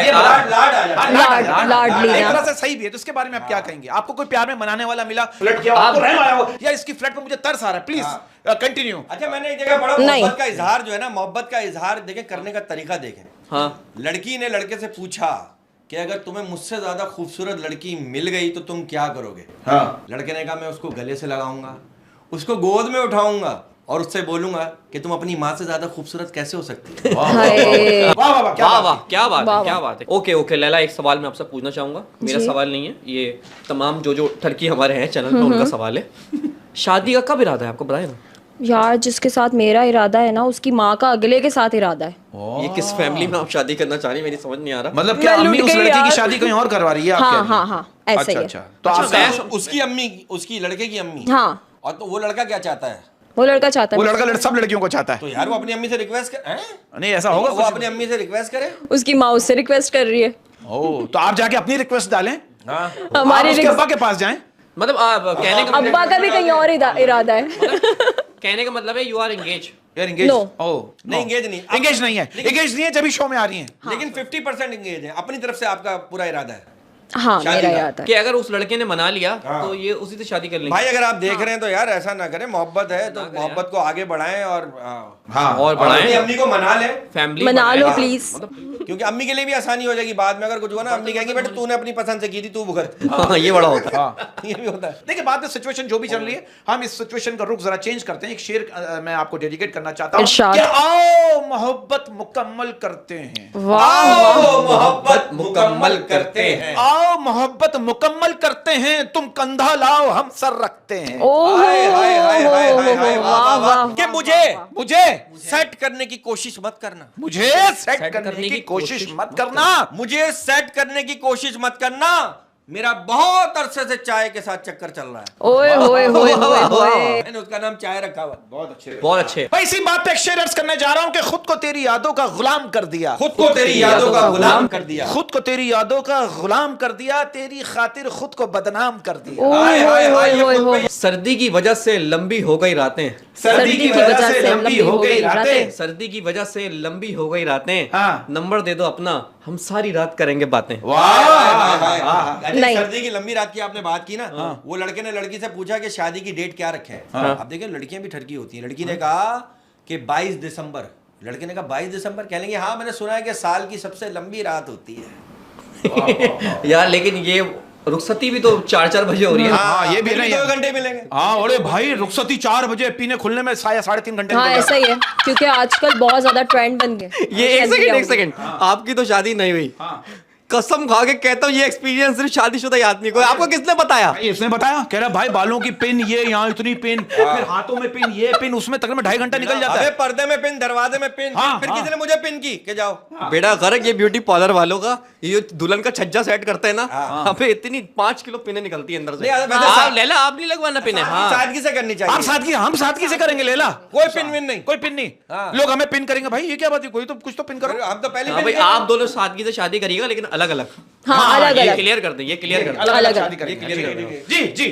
ये लाड लाड आ जाता है।
लाडली
एक
ना।
तरह से सही भी है, तो इसके बारे में आप क्या कहेंगे? आपको कोई प्यार में मनाने वाला मिला, फ्लर्ट किया, आपको रहम आया हो, या इसकी फ्लर्ट पे मुझे तरस आ रहा है, प्लीज कंटिन्यू।
अच्छा मैंने एक जगह पढ़ा,
नहीं।
मोहब्बत का इजहार जो है ना, मोहब्बत का इजहार देखें, करने का तरीका देखें।
हाँ
लड़की ने लड़के से पूछा कि अगर तुम्हें मुझसे ज्यादा खूबसूरत लड़की मिल गई तो तुम क्या करोगे?
हाँ।
लड़के ने कहा मैं उसको गले से लगाऊंगा, उसको गोद में उठाऊंगा और उससे बोलूंगा कि तुम अपनी माँ से ज्यादा खूबसूरत कैसे हो सकती है।
हाय।
वाह वाह वाह, क्या
वाह
बात
वाह
है।
क्या बात
वाह,
है, क्या बात है। ओके ओके लैला, एक सवाल मैं आपसे पूछना चाहूंगा। मेरा
जी।
सवाल नहीं है, ये तमाम जो टर्की हमारे हैं चैनल पे उनका सवाल है। शादी का कब इरादा है आपको, बताएं ना।
यार जिसके साथ मेरा इरादा है ना, उसकी माँ का अगले के साथ इरादा है।
ये किस फैमिली में आप शादी करना चाह रही हैं, मेरी समझ नहीं आ रहा।
मतलब क्या
मैं
अम्मी
लुट
उस
गई
लड़की की
यार।
शादी कहीं और करवा रही है? आप कह
हाँ
रही
हाँ
हैं?
हाँ ऐसा
अच्छा
ही है।
अच्छा, तो
अच्छा,
आपका
मैं-
उसकी अम्मी, उसकी लड़के की अम्मी।
हाँ
और तो वो लड़का क्या चाहता है?
वो लड़का चाहता
वो
है
लड़का सब लड़कियों को चाहता
तो
है।
यार वो अपनी अम्मी से रिक्वेस्ट कर, हैं?
नहीं ऐसा होगा
वो
कुछ?
अपनी अम्मी से रिक्वेस्ट करे।
उसकी माँ उससे रिक्वेस्ट कर रही है।
ओह, तो आप जाके अपनी रिक्वेस्ट डालें,
हाँ
आप
हमारी
उसके
रिक्वेस्ट-
अब्बा के पास जाएं।
मतलब आप कहने का
अब्बा का भी कहीं और इरादा है।
कहने का मतलब है यू आर एंगेज।
यार एंगेज?
No.
ओह
नहीं engage नहीं।
एंगेज नहीं है, एंगेज नहीं है जब भी शो में आ रही हैं।
लेकिन 50% एंगेज है, अपनी तरफ से आपका पूरा इरादा है।
हाँ
शादी
मेरा
का।
याद है।
कि अगर उस लड़के ने मना लिया तो ये उसी से शादी कर लेंगे।
भाई अगर आप देख रहे हैं तो यार ऐसा ना करें, मोहब्बत है तो मोहब्बत को आगे बढ़ाएं और
और बढ़ाएं,
अम्मी को मना लें,
फैमिली
मना लो
हाँ।
प्लीज।
क्योंकि अम्मी के लिए भी आसानी हो जाएगी। बाद में अगर कुछ हुआ ना, अम्मी कहेंगी बेटा तूने अपनी पसंद से की थी, तू भुगत।
हाँ, ये बड़ा होता है।
ये भी होता है।
देखिए बाद में सिचुएशन जो भी चल रही है, हम इस सिचुएशन का रुख जरा चेंज करते हैं। एक शेर मैं आपको डेडिकेट करना चाहता हूँ
इरशाद।
कि आओ मोहब्बत मुकम्मल करते हैं,
आओ मोहब्बत मुकम्मल करते हैं,
आओ मोहब्बत मुकम्मल करते हैं, तुम कंधा लाओ हम सर रखते हैं।
ओह
हाय, हाय, हाय, हाय, हाय, हाय, वाह,
वाह
वाह,
वाह।
कि मुझे सेट करने की कोशिश मत करना,
मुझे सेट करने की कोशिश मत करना,
मुझे सेट करने की कोशिश मत करना। मेरा बहुत अरसे से चाय के साथ चक्कर चल रहा है।
ओए होए होए होए होए।
मैंने उसका नाम चाय रखा हुआ।
बहुत अच्छे।
बहुत अच्छे।
भाई इसी बात पे एक शेर अर्ज करने जा रहा हूं कि खुद को तेरी यादों का गुलाम कर दिया,
खुद को तेरी यादों का गुलाम कर दिया,
खुद को तेरी यादों का गुलाम कर दिया, तेरी खातिर खुद को बदनाम कर दिया।
ओए
हाय,
होए
हाय,
होए
हाय, ये
होए
खुद
होए।
पे-
सर्दी की वजह से लंबी हो गई रातें,
सर्दी की वजह से लंबी हो गई रातें,
सर्दी की वजह से लंबी हो गई रातें,
हाँ।
नंबर दे दो अपना, हम सारी रात करेंगे बातें।
यानी
नहीं।
सर्दी की लंबी रात की आपने बात की ना, वो लड़के ने लड़की से पूछा कि शादी की डेट क्या रखे हैं। अब देखिए लड़कियां भी ठरकी होती हैं। लड़की ने कहा कि 22 दिसंबर। लड़के ने कहा 22 दिसंबर, कह लेंगे हाँ मैंने सुना है कि साल की सबसे लंबी रात होती है।
यार लेकिन ये रुखसती भी तो 4-4 बजे हो रही है।
हाँ, ये भी
फिर
नहीं
2
है।
घंटे मिलेंगे।
हाँ अरे भाई रुखसती 4 बजे, पीने खुलने में 3.5 घंटे
हाँ
निकल
ऐसा ही है, क्योंकि आजकल बहुत ज्यादा ट्रेंड बन गए।
ये एक सेकंड आपकी तो शादी नहीं हुई, कसम खा के कहता हूँ ये एक्सपीरियंस सिर्फ शादीशुदा आदमी को है। आपको किसने बताया?
भाई इसने बताया, कह रहा भाई बालों की पिन ये, यहाँ इतनी पिन, फिर हाथों में पिन ये पिन, उसमें तक में 2.5 घंटा निकल जाता
अबे
है।
पर्दे में पिन, दरवाजे में पिन,
हाँ,
फिर
हाँ।
किसी ने मुझे पिन की कि जाओ।
बेटा गर्क ये ब्यूटी पार्लर वालों का, ये दुल्हन का छज्जा सेट करते हैं ना, अबे इतनी 5 किलो पिने निकलती है अंदर से।
नहीं, वैसे
आप
सा-
लैला आप नहीं लगवाना पिने। हाँ
सादगी से करनी चाहिए।
हम सादगी से करेंगे लेला,
कोई पिन विन नहीं।
कोई पिन नहीं।
हाँ।
लोग हमें पिन करेंगे, भाई ये क्या बात है, कोई तो कुछ तो पिन करो।
हम तो पहले
हाँ
पिन
भाई
किए।
आप दोनों सादगी से शादी करिएगा लेकिन अलग अलग।
हाँ, अलग
ये
अलग।
क्लियर कर दें, ये क्लियर कर दें।
अलग
अलग
शादी करेंगे। जी जी।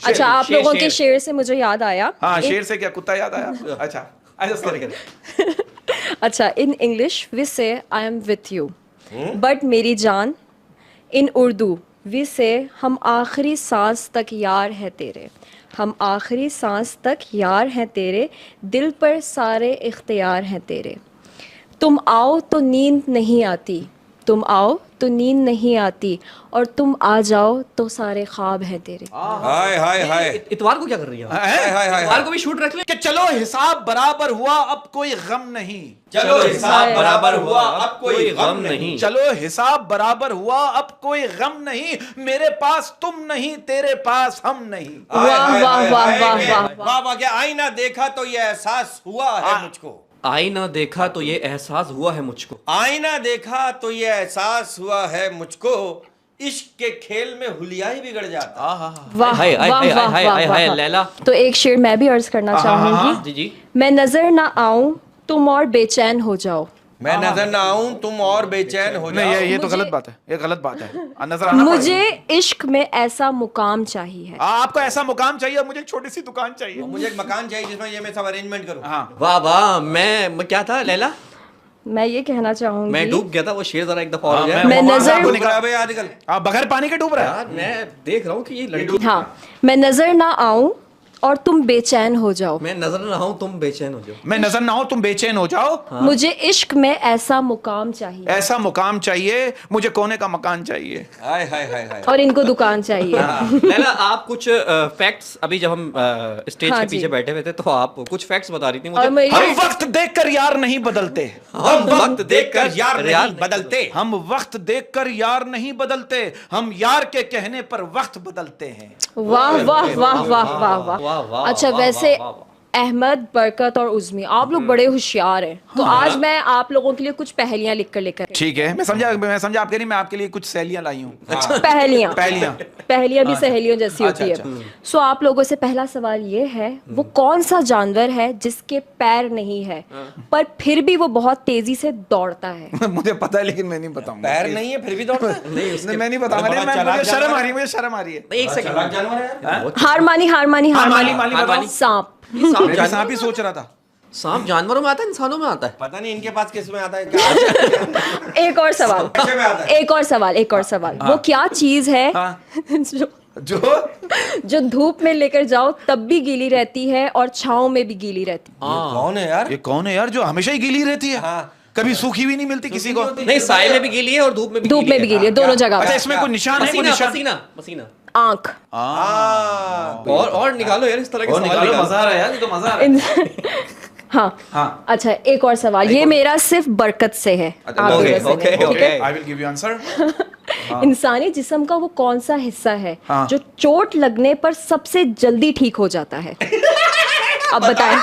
अच्छा आप
शेर,
लोगों के
शेर।
शेर से मुझे याद आया।
हाँ शेर से क्या कुत्ता याद आया? अच्छा ऐसा करेंगे।
अच्छा इन इंग्लिश वी से I am with you, but मेरी जान इन उर्दू वी से हम आखिरी सांस तक यार है तेरे, हम आखिरी सांस तक यार हैं तेरे, दिल पर सारे इख्तियार हैं तेरे। तुम आओ तो नींद नहीं आती, तुम आओ तो नींद नहीं आती, और तुम आ जाओ तो सारे ख्वाब हैं तेरे।
हाय हाय हाय
इतवार को क्या कर रही है?
हाय हाय हाय
इतवार को भी शूट रख ले।
कि चलो हिसाब बराबर हुआ अब कोई गम नहीं,
चलो हिसाब बराबर हुआ अब कोई गम नहीं,
चलो हिसाब बराबर हुआ अब कोई गम नहीं, मेरे पास तुम नहीं तेरे पास हम नहीं।
हाय,
वाह,
हाय,
वाह,
हाय,
वाह,
हाय,
वाह,
के-
वाह,
वाह वाह क्या आईना देखा तो ये एहसास हुआ है मुझको,
आईना देखा तो ये एहसास हुआ है मुझको,
आईना देखा तो ये एहसास हुआ है मुझको, इश्क के खेल में हुलिया ही बिगड़ जाता।
वाह
हाय, हाय,
वाह
हाय,
वाह
हाय,
वाह
हाय,
वाह,
हाय,
वाह।
लैला।
तो एक शेर मैं भी अर्ज करना चाहूंगी।
जी जी।
मैं नजर ना आऊं तुम और बेचैन हो जाओ,
मैं नजर ना आऊं तुम और बेचैन हो
नहीं
जाओ।
ये तो
मुझे-
गलत बात है, ये गलत बात है। नजर आना
मुझे इश्क में ऐसा मुकाम चाहिए।
आपको ऐसा मुकाम चाहिए और मुझे एक छोटी सी दुकान चाहिए।
मुझे एक मकान चाहिए जिसमें ये मैं सब अरेंजमेंट करूं।
हाँ
वाह वाह, मैं क्या था लैला?
मैं ये कहना चाहूंगी
मैं डूब गया था, वो शेर जरा एक दफा और हो जाए।
मैं नजर
आपको निकला भाई आजकल।
आप बगैर पानी के डूब रहे हैं।
यार मैं देख रहा हूँ कि ये लड़की,
हाँ मैं नजर ना आऊं और तुम बेचैन हो जाओ,
मैं नजर ना आऊं तुम बेचैन हो जाओ,
मैं नजर ना हो तुम बेचैन हो जाओ,
मुझे इश्क में ऐसा मुकाम चाहिए,
ऐसा मुकाम चाहिए, मुझे कोने का मकान चाहिए।
हाय हाय हाय हाय।
और इनको दुकान चाहिए।
लैला आप कुछ फैक्ट्स, अभी जब हम स्टेज
हाँ
के
जी।
पीछे बैठे हुए थे तो आप कुछ फैक्ट्स बता रही थी
और
मुझे।
हम
मेरी
वक्त देखकर यार नहीं बदलते,
हम वक्त देखकर यार नहीं बदलते,
हम वक्त देखकर यार नहीं बदलते, हम यार के कहने पर वक्त बदलते हैं।
वाह वाह वाह वाह वाह
वाह,
वाह।
वाह,
अच्छा
वाह,
वैसे
वाह, वाह।
अहमद, बरकत और उज़मी आप लोग बड़े होशियार हैं, तो आज मैं आप लोगों के लिए कुछ पहेलियां लिख कर लेकर
ठीक है, मैं समझा आपके लिए, मैं आपके लिए कुछ सहेलियां लाई हूँ।
पहेलियां
पहेलियां।
पहेलियां भी सहेलियों जैसी
अच्छा,
होती है। सो आप लोगों से पहला सवाल ये है, वो कौन सा जानवर है जिसके पैर नहीं है पर फिर भी वो बहुत तेजी से दौड़ता है?
मुझे पता है लेकिन मैं नहीं बताऊंगा।
पैर नहीं है फिर भी दौड़ता है।
नहीं उसके
मैं नहीं बताऊंगा,
बड़ा
नहीं,
चालाक
मुझे शर्म
जानवर
आ रही है, मुझे शर्म आ रही है।
एक सेकंड,
जानवर है यार।
हार मानी हार मानी हार
मानी,
मानी
मानी,
सांप।
मैं भी सांप ही सोच रहा था।
सांप जानवरों में आता है, इंसानों में आता है?
पता नहीं इनके पास किस में आता है क्या?
एक और सवाल,
कैसे में आता है?
एक और सवाल, वो क्या चीज है जो धूप में लेकर जाओ तब भी गीली रहती है और छांव में भी गीली रहती है?
कौन है यार?
ये कौन है यार जो हमेशा ही गीली रहती है?
हाँ।
कभी सूखी भी नहीं मिलती किसी को?
नहीं, साए में भी गीली है और धूप में भी
धूप में भी गीली है, दोनों जगह
अच्छा,
पे।
इसमें कोई निशान है? कोई
पसीना,
निशान?
पसीना, पसीना।
आंख।
और निकालो यार, इस तरह के
और
सवाल
निकालो,
निकालो।
मजा आ रहा है यार, ये तो मजा आ रहा है।
हाँ
हाँ।
अच्छा, एक और सवाल, ये मेरा सिर्फ बरकत से है,
अच्छा,
आप
ओके,
वजह से नहीं,
ओके,
ठीक है?
Okay.
I will give you answer.
इंसानी जिस्म का वो कौन सा हिस्सा है
हाँ।
जो चोट लगने पर सबसे जल्दी ठीक हो जाता है? अब बताएं,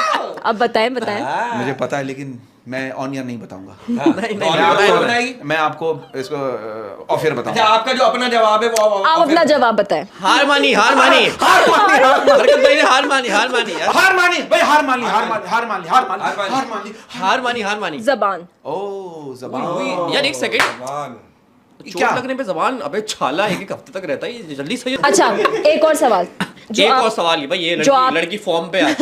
अब बताएं, बताएं।
मुझे पता है लेकिन मैं ऑन ईयर नहीं बताऊंगा।
नहीं, नहीं,
और आपको
नहीं,
बताएगी?
मैं आपको इसको ऑफ ईयर
अच्छा,
बताऊंगा।
आपका जो अपना जवाब है वो
आप अपना जवाब बताएं।
हार मानी, हार मानी।
हार मानी, हार मानी।
बरकत भाई ने हार मानी, हार मानी यार।
हार मानी भाई, हार मानी, हार मानी, हार मानी, हार मानी,
हार मानी।
हार मानी।
हार मानी, हार मानी।
जबान।
ओ जबान।
यार एक सेकंड,
जबान।
चोट लगने पे जबान, अबे छाला एक हफ्ते तक रहता है, ये जल्दी सही।
अच्छा, एक और सवाल, जो
एक
आप-
और सवाल, भाई ये
जो आप-
लड़की फॉर्म पे आज,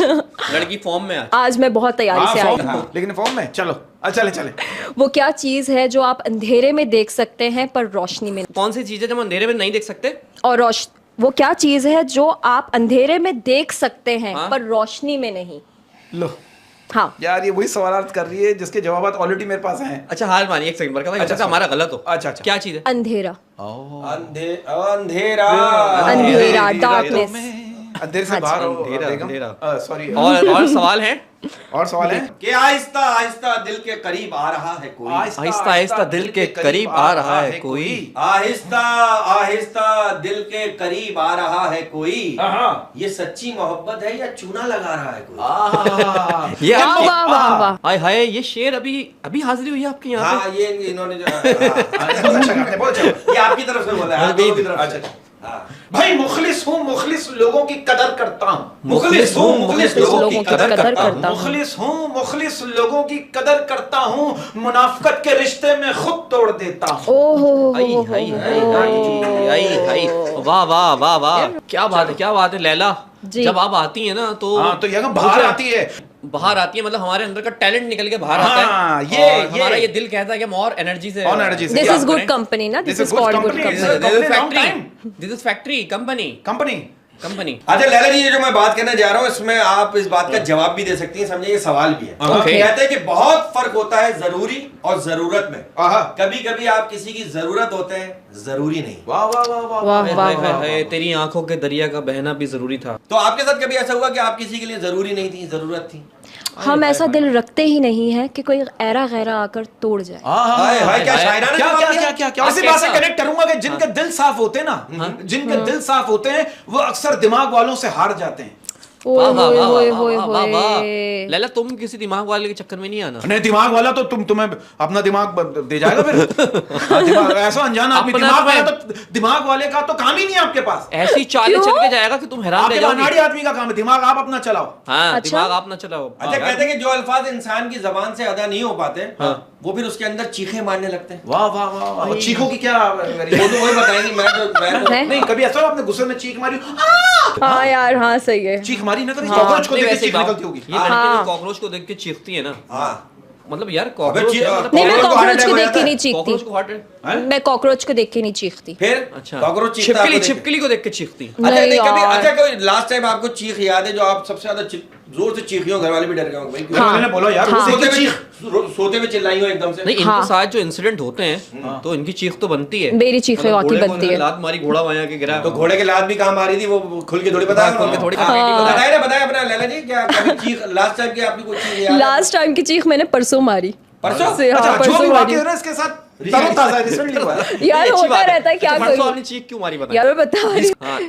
लड़की फॉर्म में आज।
आज मैं बहुत तैयारी से आई हूँ।
लेकिन फॉर्म में चलो, चले चले।
वो क्या चीज है जो आप अंधेरे में देख सकते हैं पर रोशनी में
कौन सी चीज है जो हम अंधेरे में नहीं देख सकते?
और वो क्या चीज है जो आप अंधेरे में देख सकते हैं
हाँ?
पर रोशनी में नहीं?
लो
हाँ,
यार, ये वही सवाल कर रही है जिसके जवाब ऑलरेडी मेरे पास हैं।
अच्छा हार मानी, एक सेकंड बरकत भाई,
अच्छा,
अच्छा हमारा गलत हो।
अच्छा, अच्छा।
क्या चीज है?
अंधेरा।
अंधेरा।
अंधेरा, डार्कनेस।
अंधेरे से बाहर हो
अंधेरा,
बेगम।
अंधेरा।
सॉरी।
और सवाल है?
और सवाल है?
कि आहिस्ता आहिस्ता दिल के करीब आ रहा है कोई।
आहिस्ता आहिस्ता दिल के करीब आ रहा है कोई।
आहिस्ता आहिस्ता दिल के करीब आ रहा है कोई। ये सच्ची मोहब्बत है या चूना लगा रहा है कोई?
ये
वाह वाह वाह वाह।
हाय हाय, ये शेर अभी हाजिरी हुई है आपके यहाँ
हाँ, ये इन्होंने जो
बहुत अच्छा करते हैं, बहुत अच्छा।
ये आपकी तरफ से बोला है, दोनों की तरफ से।
भाई मुखलिस हूँ, मुखलिस लोगों की कदर करता हूँ।
मुखलिस हूँ, मुखलिस लोगों की कदर करता हूँ।
मुखलिस हूँ, मुखलिस लोगों की कदर करता हूँ। मुनाफिकत के रिश्ते में खुद तोड़ देता हूँ।
ओहो,
हाय हाय हाय हाय, वाह वाह वाह वाह, क्या बात है, क्या बात है लैला।
जी।
जब आप आती है ना तो
हाँ, तो यहाँ बाहर आती है।
बाहर आती है, मतलब हमारे अंदर का टैलेंट निकल के बाहर
हाँ,
आता है।
ये-
और हमारा ये दिल कहता है कि हम और एनर्जी से,
और एनर्जी से
दिस
क्या
इज गुड
करें?
कंपनी ना, this
This
is
is good
called good
company. This is
company.
company long
factory,
time.
This is factory, company,
company.
अच्छा लैला जी, ये जो मैं बात करने जा रहा हूँ इसमें आप इस बात का जवाब भी दे सकती हैं, समझे, ये सवाल भी है।
Okay.
कहते हैं कि बहुत फर्क होता है जरूरी और जरूरत में।
आहा।
कभी कभी आप किसी की जरूरत होते हैं, जरूरी नहीं।
वाह वाह वाह वाह।
वाह
हाय
वाह
हाय
वाह।
हाय, तेरी आंखों के दरिया का बहना भी जरूरी था।
तो आपके साथ कभी ऐसा हुआ कि आप किसी के लिए जरूरी नहीं थी, जरूरत थी?
हम ऐसा दिल रखते ही नहीं है कि कोई ऐरा गैरा आकर तोड़ जाए।
हाय हाय, क्या
हाय,
शायराना
क्या
जवाब
क्या
दिया?
क्या क्या क्या
आप
इसी बात से
कैसा?
कनेक्ट करूंगा कि जिनके दिल साफ होते हैं ना, जिनके दिल साफ होते हैं वो अक्सर दिमाग वालों से हार जाते हैं।
ओए
वाह वाह
होए
वाह
होए
वाह
होए
वाह वाह वाह।
होए।
लैला, तुम किसी दिमाग वाले के चक्कर में नहीं आना।
नहीं, दिमाग वाला तो तुम्हें अपना दिमाग दे जाएगा फिर। हाँ, दिमाग ऐसा अनजान आदमी,
अपना
दिमाग
तुम्हें-
वाला तो दिमाग वाले का तो काम ही नहीं है आपके पास।
ऐसी चालें
क्यों?
चल के जाएगा कि तुम हैरान रह
आपके
जाओगे।
अनाड़ी आदमी का काम है, दिमाग आप अपना चलाओ।
हाँ,
अच्छा?
दिमाग आप ना चलाओ।
अच्छा, कहते हैं कि जो अल्फाज इंसान की जबान से अदा नहीं हो पाते, वो फिर उसके अंदर चीखे मारने लगते हैं।
वाह वाह वाह वाह। चीखों की क्या
वो तो वही बताएंगे, मैं तो
है?
नहीं, कभी ऐसा हो आपने गुस्से में चीख मारी?
हाँ यार, हाँ सही है।
चीख मारी ना कभी?
हाँ,
कॉकरोच को
नहीं,
देख के
वैसे
चीख
गाँव-
निकलती होगी।
ये लड़की
हाँ।
जो कॉकरोच को देख के चीखती है ना,
हाँ।
मतलब यार
अबे
कॉकरोच
ची-
है, मतलब
नहीं, मैं
कॉकरोच को
कॉकरोच
हार्ट
को
अटैक
देख के
हो
नहीं
कॉकरोच
चीखती।
को हार्ट,
मैं कॉकरोच को देख के नहीं चीखती।
फिर
अच्छा,
कॉकरोच चीखता है
छिपकली,
आपको देख के।
छिपकली को देख के चीखती।
अच्छा
नहीं
नहीं, कभी
यार।
अच्छा कोई लास्ट टाइम आपको चीख याद है जो आप सबसे ज्यादा जोर से चीखी हो, घर वाले भी डर गए होंगे भाई क्यों?
हाँ।
मैंने बोला यार,
हाँ।
वो देख के चीख।
सोते हुए चिल्लाई हो एकदम से?
नहीं, इनके
हाँ।
साथ जो इंसिडेंट होते हैं तो इनकी चीख तो बनती है।
मेरी चीख
मतलब
वाकई
घोड़े को
बनती है।
लात मारी, घोड़ा वहां के गिरा,
तो घोड़े के लात भी कहाँ मारी थी वो खुल के थोड़ी बताया
खुल के थोड़ी
बताया ना, बताया अपना लैला जी, क्या कभी चीख लास्ट टाइम की आपकी कोई चीख याद है?
लास्ट टाइम की चीख मैंने परसों मारी।
परसों?
से, हाँ,
अच्छा, जो
परसों
भी
मारी।
वाकई हो रहा है इसके साथ तरोताजा रिसेंटली हुआ है।
यार
अच्छी
होता
बात
रहता है, क्या
परसों
करूं?
आपने चीख क्यों मारी बताइए?
यार मैं बता रही हूँ।
हाँ,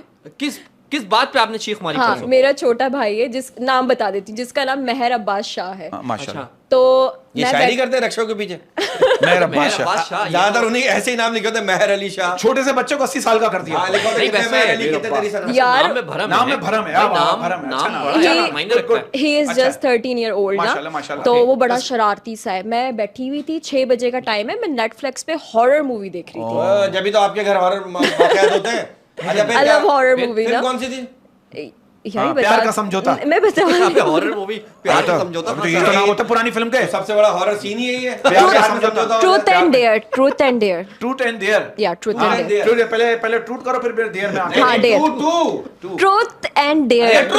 किस बात पे आपने चीख मारी
हाँ,
परसों?
मेरा छोटा भाई है, जिस नाम बता देती हूँ, जिसका नाम मेहर अब्बास शाह है।
माशाल्लाह।
अच्छा,
तो
ये
मैं
शायरी करते हैं रक्षों के पीछे?
मेहर
मेहर
अब्बास शाह।
अब्बास शाह, ये
ज्यादातर
तो-
उन्हीं ऐसे ही नाम लिखे होते हैं, मेहर अली शाह।
छोटे से बच्चे को 80 साल का कर दिया।
हाँ, लिखो तो
नहीं,
कितने
वैसे
मेहर अली,
मेरे
कितने
पास-
तेरी सनत।
यार,
नाम में भरम
नाम
है।
में भरम है,
भाई,
हाँ,
नाम
भरम है, अच्छा
नाम
नाम।
बड़ा यार,
He-
मायने रखता है।
ही इज
अच्छा।
जस्ट 13 ईयर ओल्ड
माशाल्लाह,
ना।
माशाल्लाह।
तो
Okay.
वो बड़ा शरारती सा है। मैं बैठी हुई थी, 6 बजे का टाइम है, मैं नेटफ्लिक्स पे हॉरर मूवी देख रही थी।
जब भी तो आपके घर हॉरर वाक़यात होते हैं। अच्छा फिर
अलग
क्या-
हॉरर
फिर-
मूवी
फिर
ना।
कौन सी थी?
यही
प्यार का समझौता।
मैं बता
हॉरर मूवी प्यार का समझौता।
तो ये तो नाम होता है पुरानी फिल्म के।
सबसे बड़ा हॉरर सीन ही यही है।
प्यार का समझौता।
Truth and dare, truth and dare,
truth and dare.
या ट्रूथ एंड डेयर,
पहले ट्रूथ करो फिर डेयर में आके।
हाँ, dare.
Truth
truth and dare,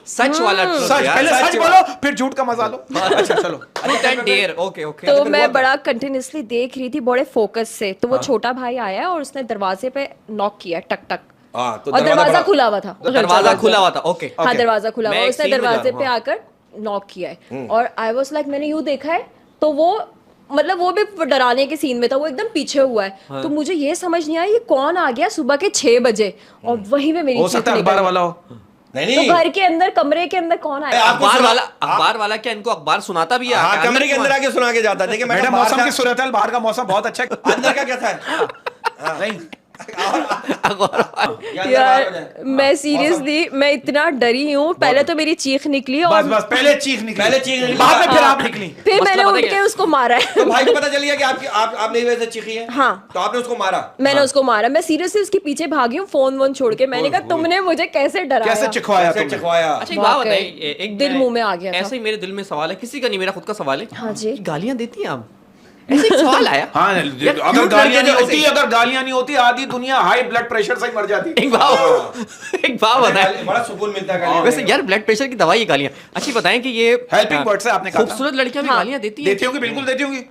सच वाला
सच, पहले सच बोलो फिर झूठ का मजा लो। अच्छा चलो।
Truth and dare. Okay okay.
तो मैं बड़ा कंटिन्यूअसली देख रही थी बड़े फोकस से, तो वो छोटा भाई आया और उसने दरवाजे पे नॉक किया टक टक,
तो
और दरवाजा खुला हुआ था।
दरवाजा खुला हुआ था। ओके।
हाँ, दरवाजा खुला
मैं
हुआ,
एक
उसने
scene में
दरवाजे
जा
पे
रहा हूँ।
आकर नॉक किया है, और आई वाज लाइक मैंने यूं देखा है, तो वो मतलब वो भी डराने के सीन में था, वो एकदम पीछे हुआ है। तो मुझे ये समझ नहीं आया ये कौन आ गया सुबह के 6 बजे, और वहीं पे मेरी
हो सकता है अखबार वाला हो।
नहीं
तो घर के अंदर कमरे के अंदर कौन आया?
अखबार वाला क्या इनको अखबार सुनाता भी है?
हाँ, कमरे के अंदर आके सुना के जाता है। देखिए
मैडम, मौसम की सूरत है, बाहर का मौसम बहुत अच्छा है।
अंदर का कैसा है?
नहीं
यार मैं सीरियसली मैं इतना डरी हूँ, पहले तो मेरी चीख निकली
बस
और
बस पहले चीख निकली,
पहले चीख निकली,
बाद में फिर आप निकली।
फिर
मसला
मैंने
पता
उठ
क्या
के
है?
उसको मारा है।
तो भाई को पता चल गया कि आप मेरी वजह से चीखी है।
हाँ,
तो आपने उसको मारा।
मैंने उसको मारा। मैं सीरियसली उसके पीछे भागी हूँ फोन वोन छोड़ के। मैंने कहा तुमने मुझे कैसे डराया?
कैसे चिखवाया
कैसे
तुमने?
चिखवाया?
अच्छा एक बात
वाकई,
बताइए, एक
दिल मुंह में आ गया था।
ऐसे ही मेरे दिल में सवाल है, किसी का नहीं, मेरा खुद का सवाल है।
हाँ जी।
कि गालियां देती हैं आप? ऐसे एक सवाल आया।
हाँ,
यार,
अगर
cute
गालियां
लड़के
नहीं
जो
होती,
ऐसे-
अगर गालियां नहीं होती आधी दुनिया हाई ब्लड प्रेशर से ही मर जाती।
एक बात बताएं।
बड़ा सुकून मिलता है गालियां
वैसे
देने
यार ब्लड प्रेशर की दवाई है गालियां। अच्छी बताएं कि ये
हेल्पिंग वर्ड से आपने कहा था।
खूबसूरत लड़कियां भी
हाँ।
गालियां देती हैं?
देती होंगी, बिल्कुल देती होंगी।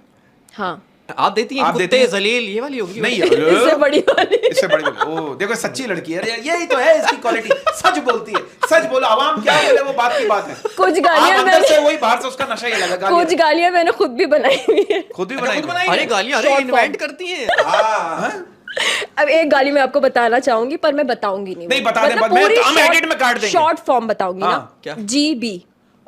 हाँ,
आप देती हैं?
आप देती
कुत्ते
हैं?
जलील ये वाली होगी?
नहीं
इससे बड़ी वाली।
इससे बड़ी ओ देखो सच्ची लड़की है, यही तो है इसकी क्वालिटी। सच बोलती है, सच बोलो, आवाम क्या बोले वो बात की बात है।
कुछ
आप
गालियां
अंदर से
मैंने
वही, बाहर से उसका नशा ही लगा।
कुछ गालियां मैंने खुद भी बनाई हुई है।
खुद भी
खुद बनाई
अरे गालियां अरे
Short
इन्वेंट
form।
करती हैं।
हाँ।
अब एक गाली मैं आपको बताना चाहूंगी, पर मैं बताऊंगी नहीं।
नहीं, बता दें, हम edit में काट देंगे।
शॉर्ट फॉर्म बताऊंगी
हाँ,
ना।
क्या?
GB।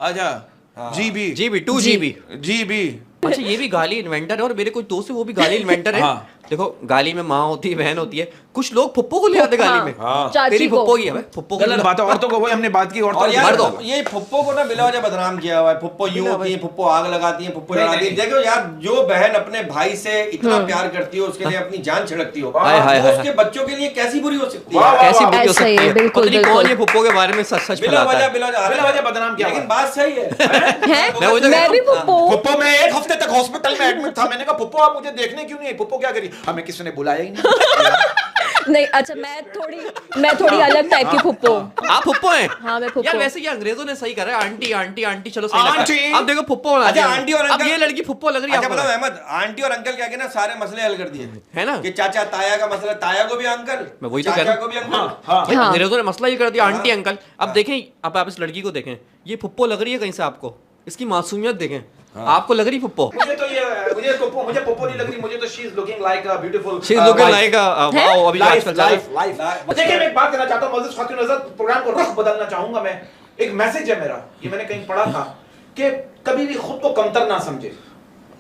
अच्छा GB
2 GB।
GB।
अच्छा ये भी गाली इन्वेंटर है, और मेरे कुछ दोस्त है वो भी गाली इन्वेंटर है।
हाँ।
देखो गाली में माँ होती है, बहन होती है, कुछ लोग फुप्पो को ले आते गाली में।
चाची
तेरी
को।
फुप्पो की है भाई, फुप्पो की
गलत बात है, औरतों को वही हमने बात की,
और
औरतों
यार
को
ये फुप्पो को ना बिला वजह बदनाम किया हुआ है। फुप्पो यूं होती है, फुप्पो आग लगाती है, फुप्पो लड़ाती है। देखो यार, जो बहन अपने भाई से इतना प्यार करती हो, उसके लिए अपनी जान छिड़कती हो,
हाय, हाय,
वो
हाय।
उसके बच्चों के लिए कैसी बुरी हो सकती
वाह,
है?
वाह,
कैसी बुरी हो
ऐसा ही
सकती
है,
है?
बिल्कुल,
पता नहीं
बिल्कुल।
कौन ये फुप्पो के बारे में सच सच
बिला
फैलाता
वजह
है।
बिला वजह
बदनाम किया
लेकिन
हुआ।
बात सही है।
मैं वही तो
मैं भी
कहता हूँ।
पुप्पो।
पुप्पो में 1 हफ्ते तक हॉस्पिटल में एडमिट था। मैंने कहा पुप्पो आप मुझे देखने क्यों नहीं आई? पुप्पो क्या करी? हमें किसी ने बुलाया ही नहीं।
नहीं, अच्छा मैं थोड़ी अलग टाइप की फुप्पो।
आप फुप्पो हैं?
हाँ, मैं फुप्पो।
यार वैसे ये अंग्रेजों ने सही करा है, आंटी आंटी आंटी चलो सही लगता
आंटी।
है। अब देखो फुप्पो बना
अच्छा,
दिया।
आंटी और
अब
अंकल-
ये लड़की फुप्पो लग रही है
अच्छा
आपको।
बताओ अहमद, आंटी और अंकल क्या के ना सारे मसले हल कर दिए
है ना?
कि चाचा ताया का मसला, ताया को भी अंकल,
मैं वही तो कह
चाचा
रहा हूँ।
को भी अंकल।
भाई,
हाँ।
अंग्रेजों ने मसला ये कर दिया, आंटी अंकल। अब देखें, अब आप इस लड़की को देखें, ये फुप्पो लग रही है कहीं से आपको? इसकी मासूमियत देखें। आपको लग रही फुप्पो?
मुझे पुप्पो नहीं लग रही, मुझे तो she is looking like a beautiful
she is looking like wow. अभी
लाइफ
आजकल चल रहा है।
लाइफ। देखिए मैं एक बात कहना चाहता हूं, मोअज़्ज़िज़ खातून हज़रत, प्रोग्राम को रुख बदलना चाहूंगा मैं। एक मैसेज है मेरा, ये मैंने कहीं पढ़ा था कि कभी भी खुद को कमतर ना समझे,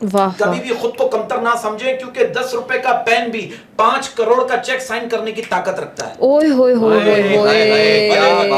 वाह,
कभी भी खुद को कमतर ना समझे, क्योंकि 10 रुपए का पेन भी 5 करोड़ का चेक साइन करने की ताकत रखता है।
ओए होए होए होए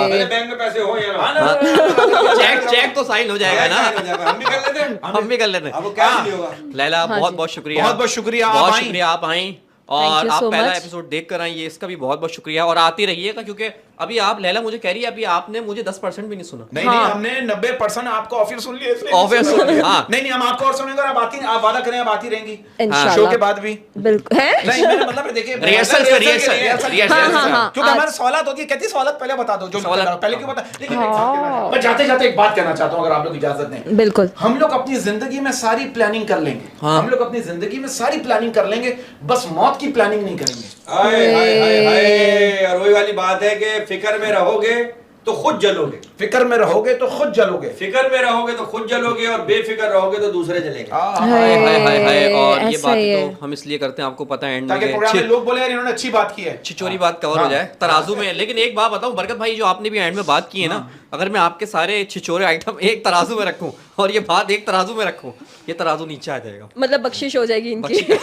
मेरे बैंक में पैसे हो या ना,
चेक तो साइन हो जाएगा ना।
हम भी कर लेते हैं।
हम भी कर लेते
अब वो
हैं।
कैश नहीं होगा।
लैला
हाँ
बहुत
जी।
बहुत शुक्रिया,
बहुत बहुत शुक्रिया, आप
बहुत
आई।
शुक्रिया आप आई,
Thank
और
you
आप
so
पहला
much।
एपिसोड देख कर आई, ये इसका भी बहुत बहुत शुक्रिया। और आती रहिएगा, क्योंकि अभी आप लैला मुझे कह रही है अभी आपने मुझे 10% भी नहीं सुना।
नहीं
हाँ।
नहीं, हमने 90% आपको ऑफर सुन लिया इसलिए
Offer सुन लिया, हाँ।
नहीं हम आपको और सुनेंगे, और आप वादा करें आप आती रहेंगी
इंशाल्लाह।
शो के बाद भी।
बिल्कुल है।
नहीं मैंने मतलब है, देखिए
रिहर्सल से, रिहर्सल,
हाँ,
क्योंकि
आज-
हमारे सवालत होती है, कहती सवालत पहले बता दो जो
सवालत-
पहले क्यों बता। लेकिन मैं जाते जाते एक बात कहना चाहता हूँ, अगर आप लोग इजाजत दें।
बिल्कुल।
हम लोग अपनी जिंदगी में सारी प्लानिंग कर लेंगे,
हाँ।
हम लोग अपनी जिंदगी में सारी प्लानिंग कर लेंगे, बस मौत की प्लानिंग नहीं करेंगे।
हाय हाय हाय हाय। और वही वाली बात है कि फिक्र में रहोगे तो खुद जलोगे,
फिक्र में रहोगे तो खुद जलोगे।
फिक्र में रहोगे तो खुद जलोगे, और बेफिक्र रहोगे तो दूसरे जलेंगे।
हाय हाय हाय हाय। और ये
ऐसा
बात
ही है।
तो हम इसलिए करते हैं, आपको पता है, एंड
ताकि प्रोग्राम में
में
लोग बोले यार इन्होंने अच्छी बात की है।
छिचोरी बात कवर हो जाए तराजू में। लेकिन एक बात बताऊं बरकत भाई, जो आपने भी एंड में बात की है ना, अगर मैं आपके सारे छिचोरे आइटम एक तराजू में रखूं और ये बात एक तराजू में रखूं, ये तराजू नीचे आ जाएगा।
मतलब बख्शिश हो जाएगी इनकी।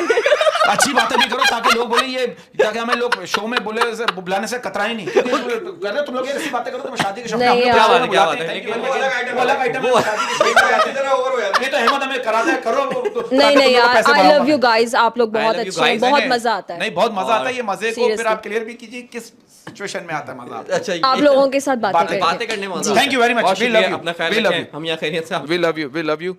अच्छी बातें भी करो ताकि लोग बोले ये, ताकि हमें लोग शो में बुलाने से कतराए नहीं, क्योंकि तुम लोग ऐसी बातें करो तो शादी के शो में
क्या बात है,
वो अलग आइटम है, शादी के शो में ये तो अहमद हमें कराता है, करो
नहीं यार, आई लव यू गाइस, आप लोग बहुत अच्छे हैं, बहुत मजा आता है।
नहीं बहुत मजा आता है, ये मजे को फिर आप क्लियर भी कीजिए किस सिचुएशन में आता है मजा।
अच्छा,
आप लोगों के साथ बातें
बातें करने में मजा।
Thank you very much, we love you,
अपना ख्याल रखें, हम यहाँ खैरियत से।
We love you.